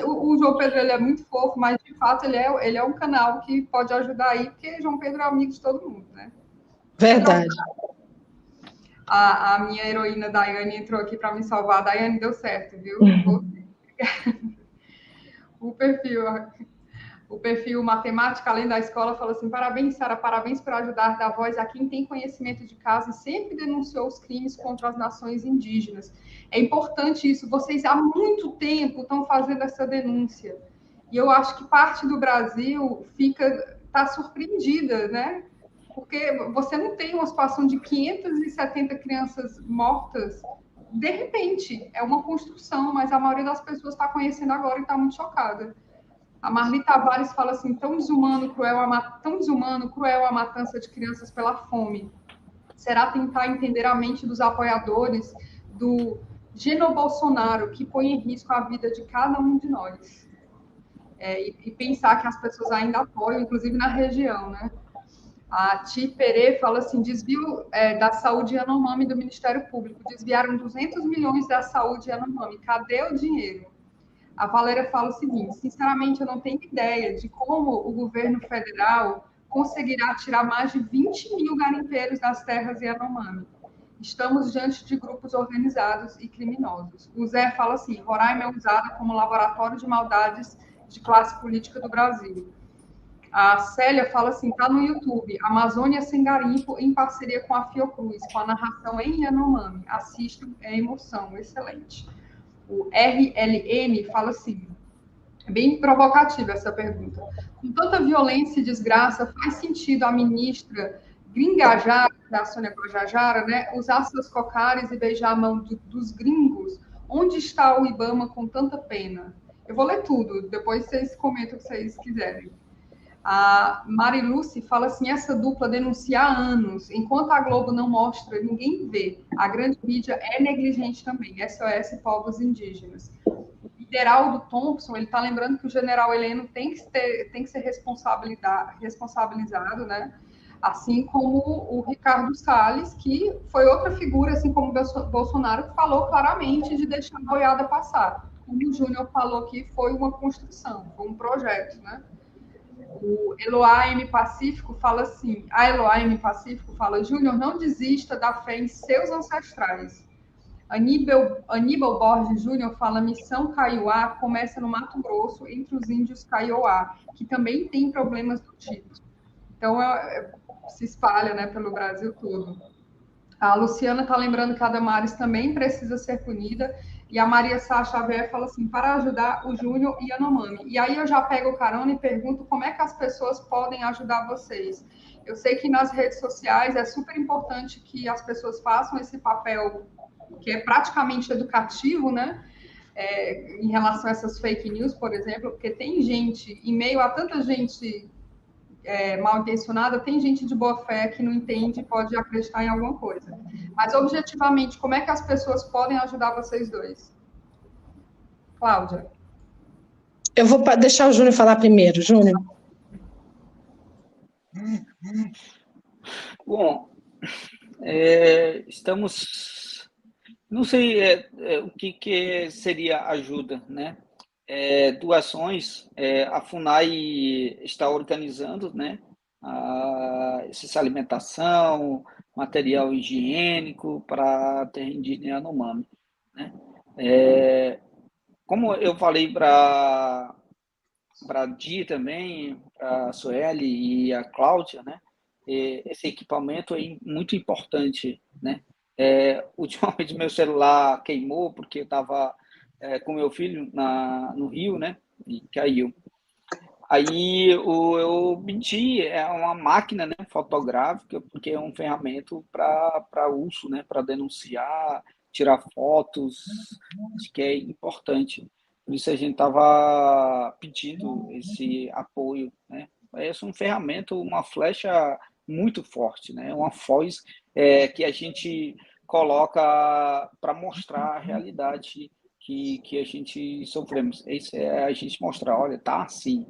O João Pedro, ele é muito fofo, mas, de fato, ele é um canal que pode ajudar aí, porque João Pedro é amigo de todo mundo, né? Verdade. A minha heroína Daiane entrou aqui para me salvar. A Daiane, deu certo, viu? O perfil Matemática Além da Escola fala assim: parabéns, Sara, parabéns por ajudar a dar voz a quem tem conhecimento de causa e sempre denunciou os crimes contra as nações indígenas. É importante isso. Vocês há muito tempo estão fazendo essa denúncia. E eu acho que parte do Brasil está surpreendida, né? Porque você não tem uma situação de 570 crianças mortas de repente. É uma construção, mas a maioria das pessoas está conhecendo agora e está muito chocada. A Marli Tavares fala assim: tão desumano, cruel a matança de crianças pela fome. Será tentar entender a mente dos apoiadores do Genobolsonaro, que põe em risco a vida de cada um de nós. E pensar que as pessoas ainda apoiam, inclusive na região, né? A Ti Perê fala assim: desvio da saúde Yanomami do Ministério Público. Desviaram 200 milhões da saúde Yanomami. Cadê o dinheiro? A Valéria fala o seguinte: sinceramente, eu não tenho ideia de como o governo federal conseguirá tirar mais de 20 mil garimpeiros das terras Yanomami. Estamos diante de grupos organizados e criminosos. O Zé fala assim: Roraima é usada como laboratório de maldades de classe política do Brasil. A Célia fala assim: tá no YouTube, Amazônia Sem Garimpo, em parceria com a Fiocruz, com a narração em Yanomami. Assistam, é emoção, excelente. O RLN fala assim: é bem provocativa essa pergunta. Com tanta violência e desgraça, faz sentido a ministra Gringajara, a Sônia Guajajara, né, usar seus cocares e beijar a mão dos gringos? Onde está o Ibama com tanta pena? Eu vou ler tudo, depois vocês comentam o que vocês quiserem. A Mariluce fala assim: essa dupla denuncia há anos, enquanto a Globo não mostra, ninguém vê. A grande mídia é negligente também. SOS Povos Indígenas. O Ideraldo Thompson, ele está lembrando que o general Heleno tem que ser responsabilizado, né? Assim como o Ricardo Salles, que foi outra figura, assim como o Bolsonaro, que falou claramente de deixar a boiada passar. Como o Júnior falou aqui, foi uma construção, foi um projeto, né? O Eloá M. Pacífico fala assim: a Eloá M. Pacífico fala: Júnior, não desista da fé em seus ancestrais. Aníbal Borges Júnior fala: Missão Kaiowá começa no Mato Grosso, entre os índios Kaiowá, que também tem problemas do tipo. Então, se espalha, né, pelo Brasil todo. A Luciana está lembrando que a Damares também precisa ser punida. E a Maria Sá Xavier fala assim: para ajudar o Júnior e a Yanomami. E aí eu já pego o carona e pergunto como é que as pessoas podem ajudar vocês. Eu sei que nas redes sociais é super importante que as pessoas façam esse papel que é praticamente educativo, né? Em relação a essas fake news, por exemplo, porque tem gente, em meio a tanta gente mal intencionada, tem gente de boa fé que não entende e pode acreditar em alguma coisa. Mas, objetivamente, como é que as pessoas podem ajudar vocês dois? Cláudia. Eu vou deixar o Júnior falar primeiro. Júnior. Bom, estamos... Não sei o que seria ajuda, né? Doações, a FUNAI está organizando, né, essa alimentação, material higiênico para a terra indígena Yanomami, né? Como eu falei para a Di também, para a Sueli e a Cláudia, né, esse equipamento é muito importante, né? Ultimamente meu celular queimou porque eu estava com meu filho no Rio, né? E caiu. Aí eu pedi uma máquina, né, fotográfica, porque é um ferramenta para uso, né? Para denunciar, tirar fotos, acho que é importante. Por isso a gente estava pedindo esse apoio, né? Essa é uma ferramenta, uma flecha muito forte, né? Uma foz que a gente coloca para mostrar a realidade que a gente sofremos. Isso é a gente mostrar, olha, tá assim.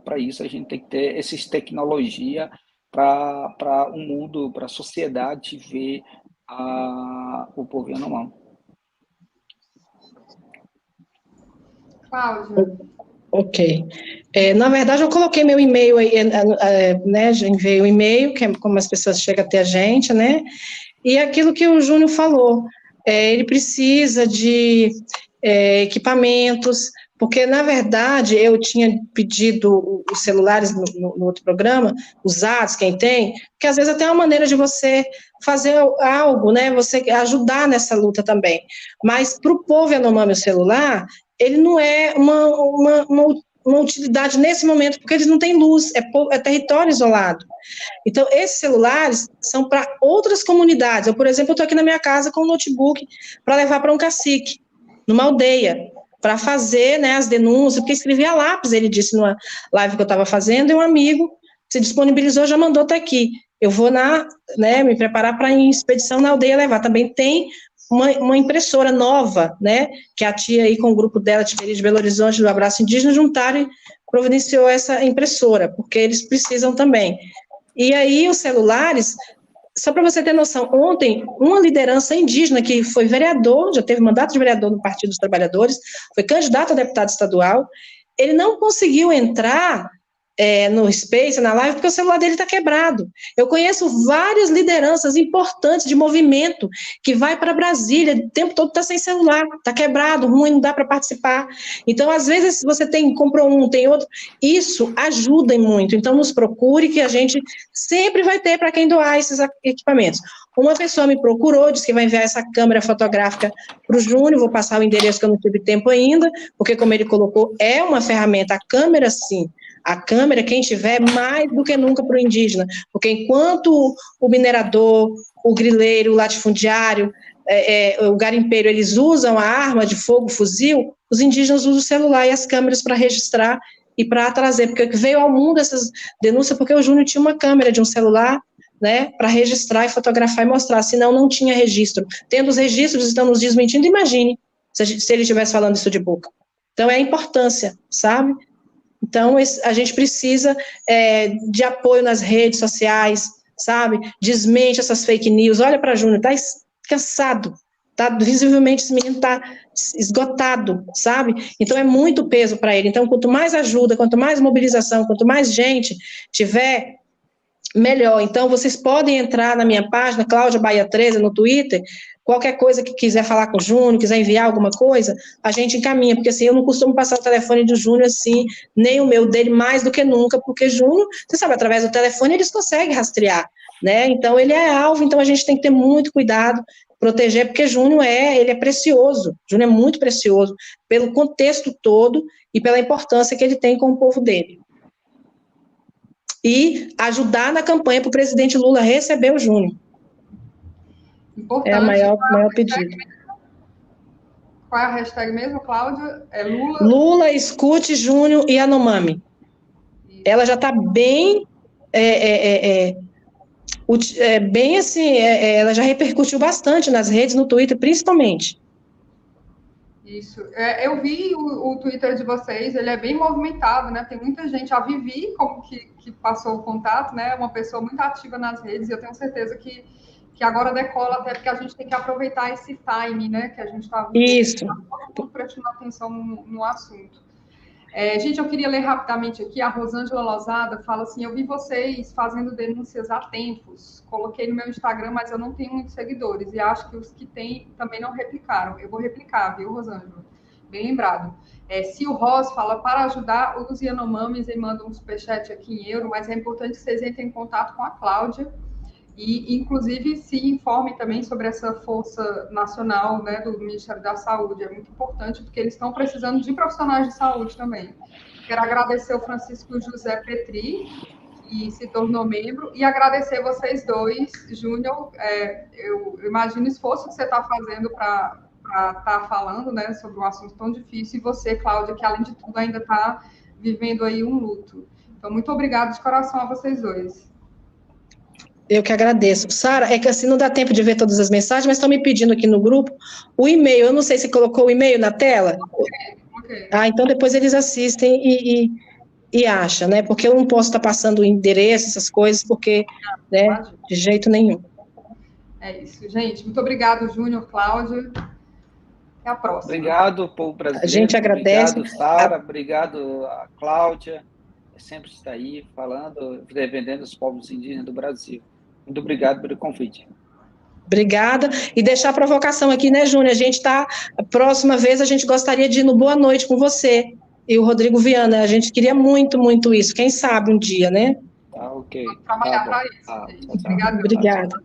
Para isso a gente tem que ter essas tecnologias para o mundo, para a sociedade ver o povo Yanomami. Cláudia. Ok. Na verdade, eu coloquei meu e-mail aí, né? Já enviei o e-mail, que é como as pessoas chegam até a gente, né? E aquilo que o Júnior falou, ele precisa de equipamentos, porque, na verdade, eu tinha pedido os celulares no outro programa, usados, quem tem, que às vezes até é uma maneira de você fazer algo, né? Você ajudar nessa luta também. Mas para o povo Yanomami o celular, ele não é uma utilidade nesse momento, porque eles não têm luz, é território isolado. Então, esses celulares são para outras comunidades. Eu, por exemplo, estou aqui na minha casa com um notebook para levar para um cacique, numa aldeia, para fazer, né, as denúncias, porque escrevi a lápis, ele disse numa live que eu estava fazendo, e um amigo se disponibilizou, já mandou até aqui. Eu vou me preparar para ir em expedição na aldeia levar. Também tem uma impressora nova, né, que a tia aí com o grupo dela, de Belo Horizonte, do Abraço Indígena, juntaram e providenciou essa impressora, porque eles precisam também. E aí os celulares, só para você ter noção, ontem uma liderança indígena que foi vereador, já teve mandato de vereador no Partido dos Trabalhadores, foi candidato a deputado estadual, ele não conseguiu entrar no Space, na live, porque o celular dele está quebrado. Eu conheço várias lideranças importantes de movimento que vai para Brasília, o tempo todo está sem celular, está quebrado, ruim, não dá para participar. Então, às vezes, você comprou um, tem outro, isso ajuda muito. Então, nos procure, que a gente sempre vai ter para quem doar esses equipamentos. Uma pessoa me procurou, disse que vai enviar essa câmera fotográfica para o Júnior, vou passar o endereço que eu não tive tempo ainda, porque, como ele colocou, é uma ferramenta, a câmera, sim. A câmera, quem tiver, mais do que nunca para o indígena, porque enquanto o minerador, o grileiro, o latifundiário, o garimpeiro, eles usam a arma de fogo, fuzil, os indígenas usam o celular e as câmeras para registrar e para trazer, porque veio ao mundo essas denúncias, porque o Júnior tinha uma câmera de um celular, né, para registrar e fotografar e mostrar, senão não tinha registro. Tendo os registros, estão nos desmentindo, imagine se ele estivesse falando isso de boca. Então, é a importância, sabe? Então, a gente precisa de apoio nas redes sociais, sabe? Desmente essas fake news. Olha para Júnior, está cansado, visivelmente esse menino está esgotado, sabe? Então, é muito peso para ele. Então, quanto mais ajuda, quanto mais mobilização, quanto mais gente tiver, melhor. Então, vocês podem entrar na minha página, Cláudia Bahia 13, no Twitter, qualquer coisa que quiser falar com o Júnior, quiser enviar alguma coisa, a gente encaminha, porque assim, eu não costumo passar o telefone do Júnior assim, nem o meu dele, mais do que nunca, porque Júnior, você sabe, através do telefone eles conseguem rastrear, né? Então, ele é alvo, então a gente tem que ter muito cuidado, proteger, porque Júnior ele é precioso, Júnior é muito precioso, pelo contexto todo e pela importância que ele tem com o povo dele. E ajudar na campanha para o presidente Lula receber o Júnior. Importante. É o maior pedido. Qual é a hashtag mesmo, Cláudia? É Lula? Lula, escute Júnior e Yanomami. Isso. Ela já está bem, bem assim, ela já repercutiu bastante nas redes, no Twitter, principalmente. Isso. Eu vi o Twitter de vocês, ele é bem movimentado, né? Tem muita gente, a Vivi, como que passou o contato, né? Uma pessoa muito ativa nas redes, e eu tenho certeza que agora decola, até porque a gente tem que aproveitar esse time, né? Que a gente está prestando atenção no assunto. Gente, eu queria ler rapidamente aqui, a Rosângela Lozada fala assim, eu vi vocês fazendo denúncias há tempos, coloquei no meu Instagram, mas eu não tenho muitos seguidores, e acho que os que têm também não replicaram. Eu vou replicar, viu, Rosângela? Bem lembrado. Sil Ross fala, para ajudar os Yanomamis, e manda um superchat aqui em euro, mas é importante que vocês entrem em contato com a Cláudia, e, inclusive, se informem também sobre essa força nacional, né, do Ministério da Saúde. É muito importante, porque eles estão precisando de profissionais de saúde também. Quero agradecer ao Francisco José Petri, que se tornou membro, e agradecer vocês dois, Júnior. Eu imagino o esforço que você está fazendo para estar falando, né, sobre um assunto tão difícil, e você, Cláudia, que, além de tudo, ainda está vivendo aí um luto. Então, muito obrigada de coração a vocês dois. Eu que agradeço. Sara, é que assim não dá tempo de ver todas as mensagens, mas estão me pedindo aqui no grupo o e-mail. Eu não sei se colocou o e-mail na tela. Ok. Ah, então depois eles assistem e acham, né? Porque eu não posso estar passando o endereço, essas coisas, porque, né, de jeito nenhum. É isso, gente. Muito obrigado, Júnior, Cláudia. Até a próxima. Obrigado, povo brasileiro. A gente agradece. Obrigado, Sara. Obrigado, a Cláudia. Sempre está aí falando, defendendo os povos indígenas do Brasil. Muito obrigado pelo convite. Obrigada. E deixar a provocação aqui, né, Júnior? A gente está, a próxima vez, a gente gostaria de ir no Boa Noite com você e o Rodrigo Viana. A gente queria muito, muito isso. Quem sabe um dia, né? Tá, ok. Vamos trabalhar para isso, gente. Obrigada. Obrigada.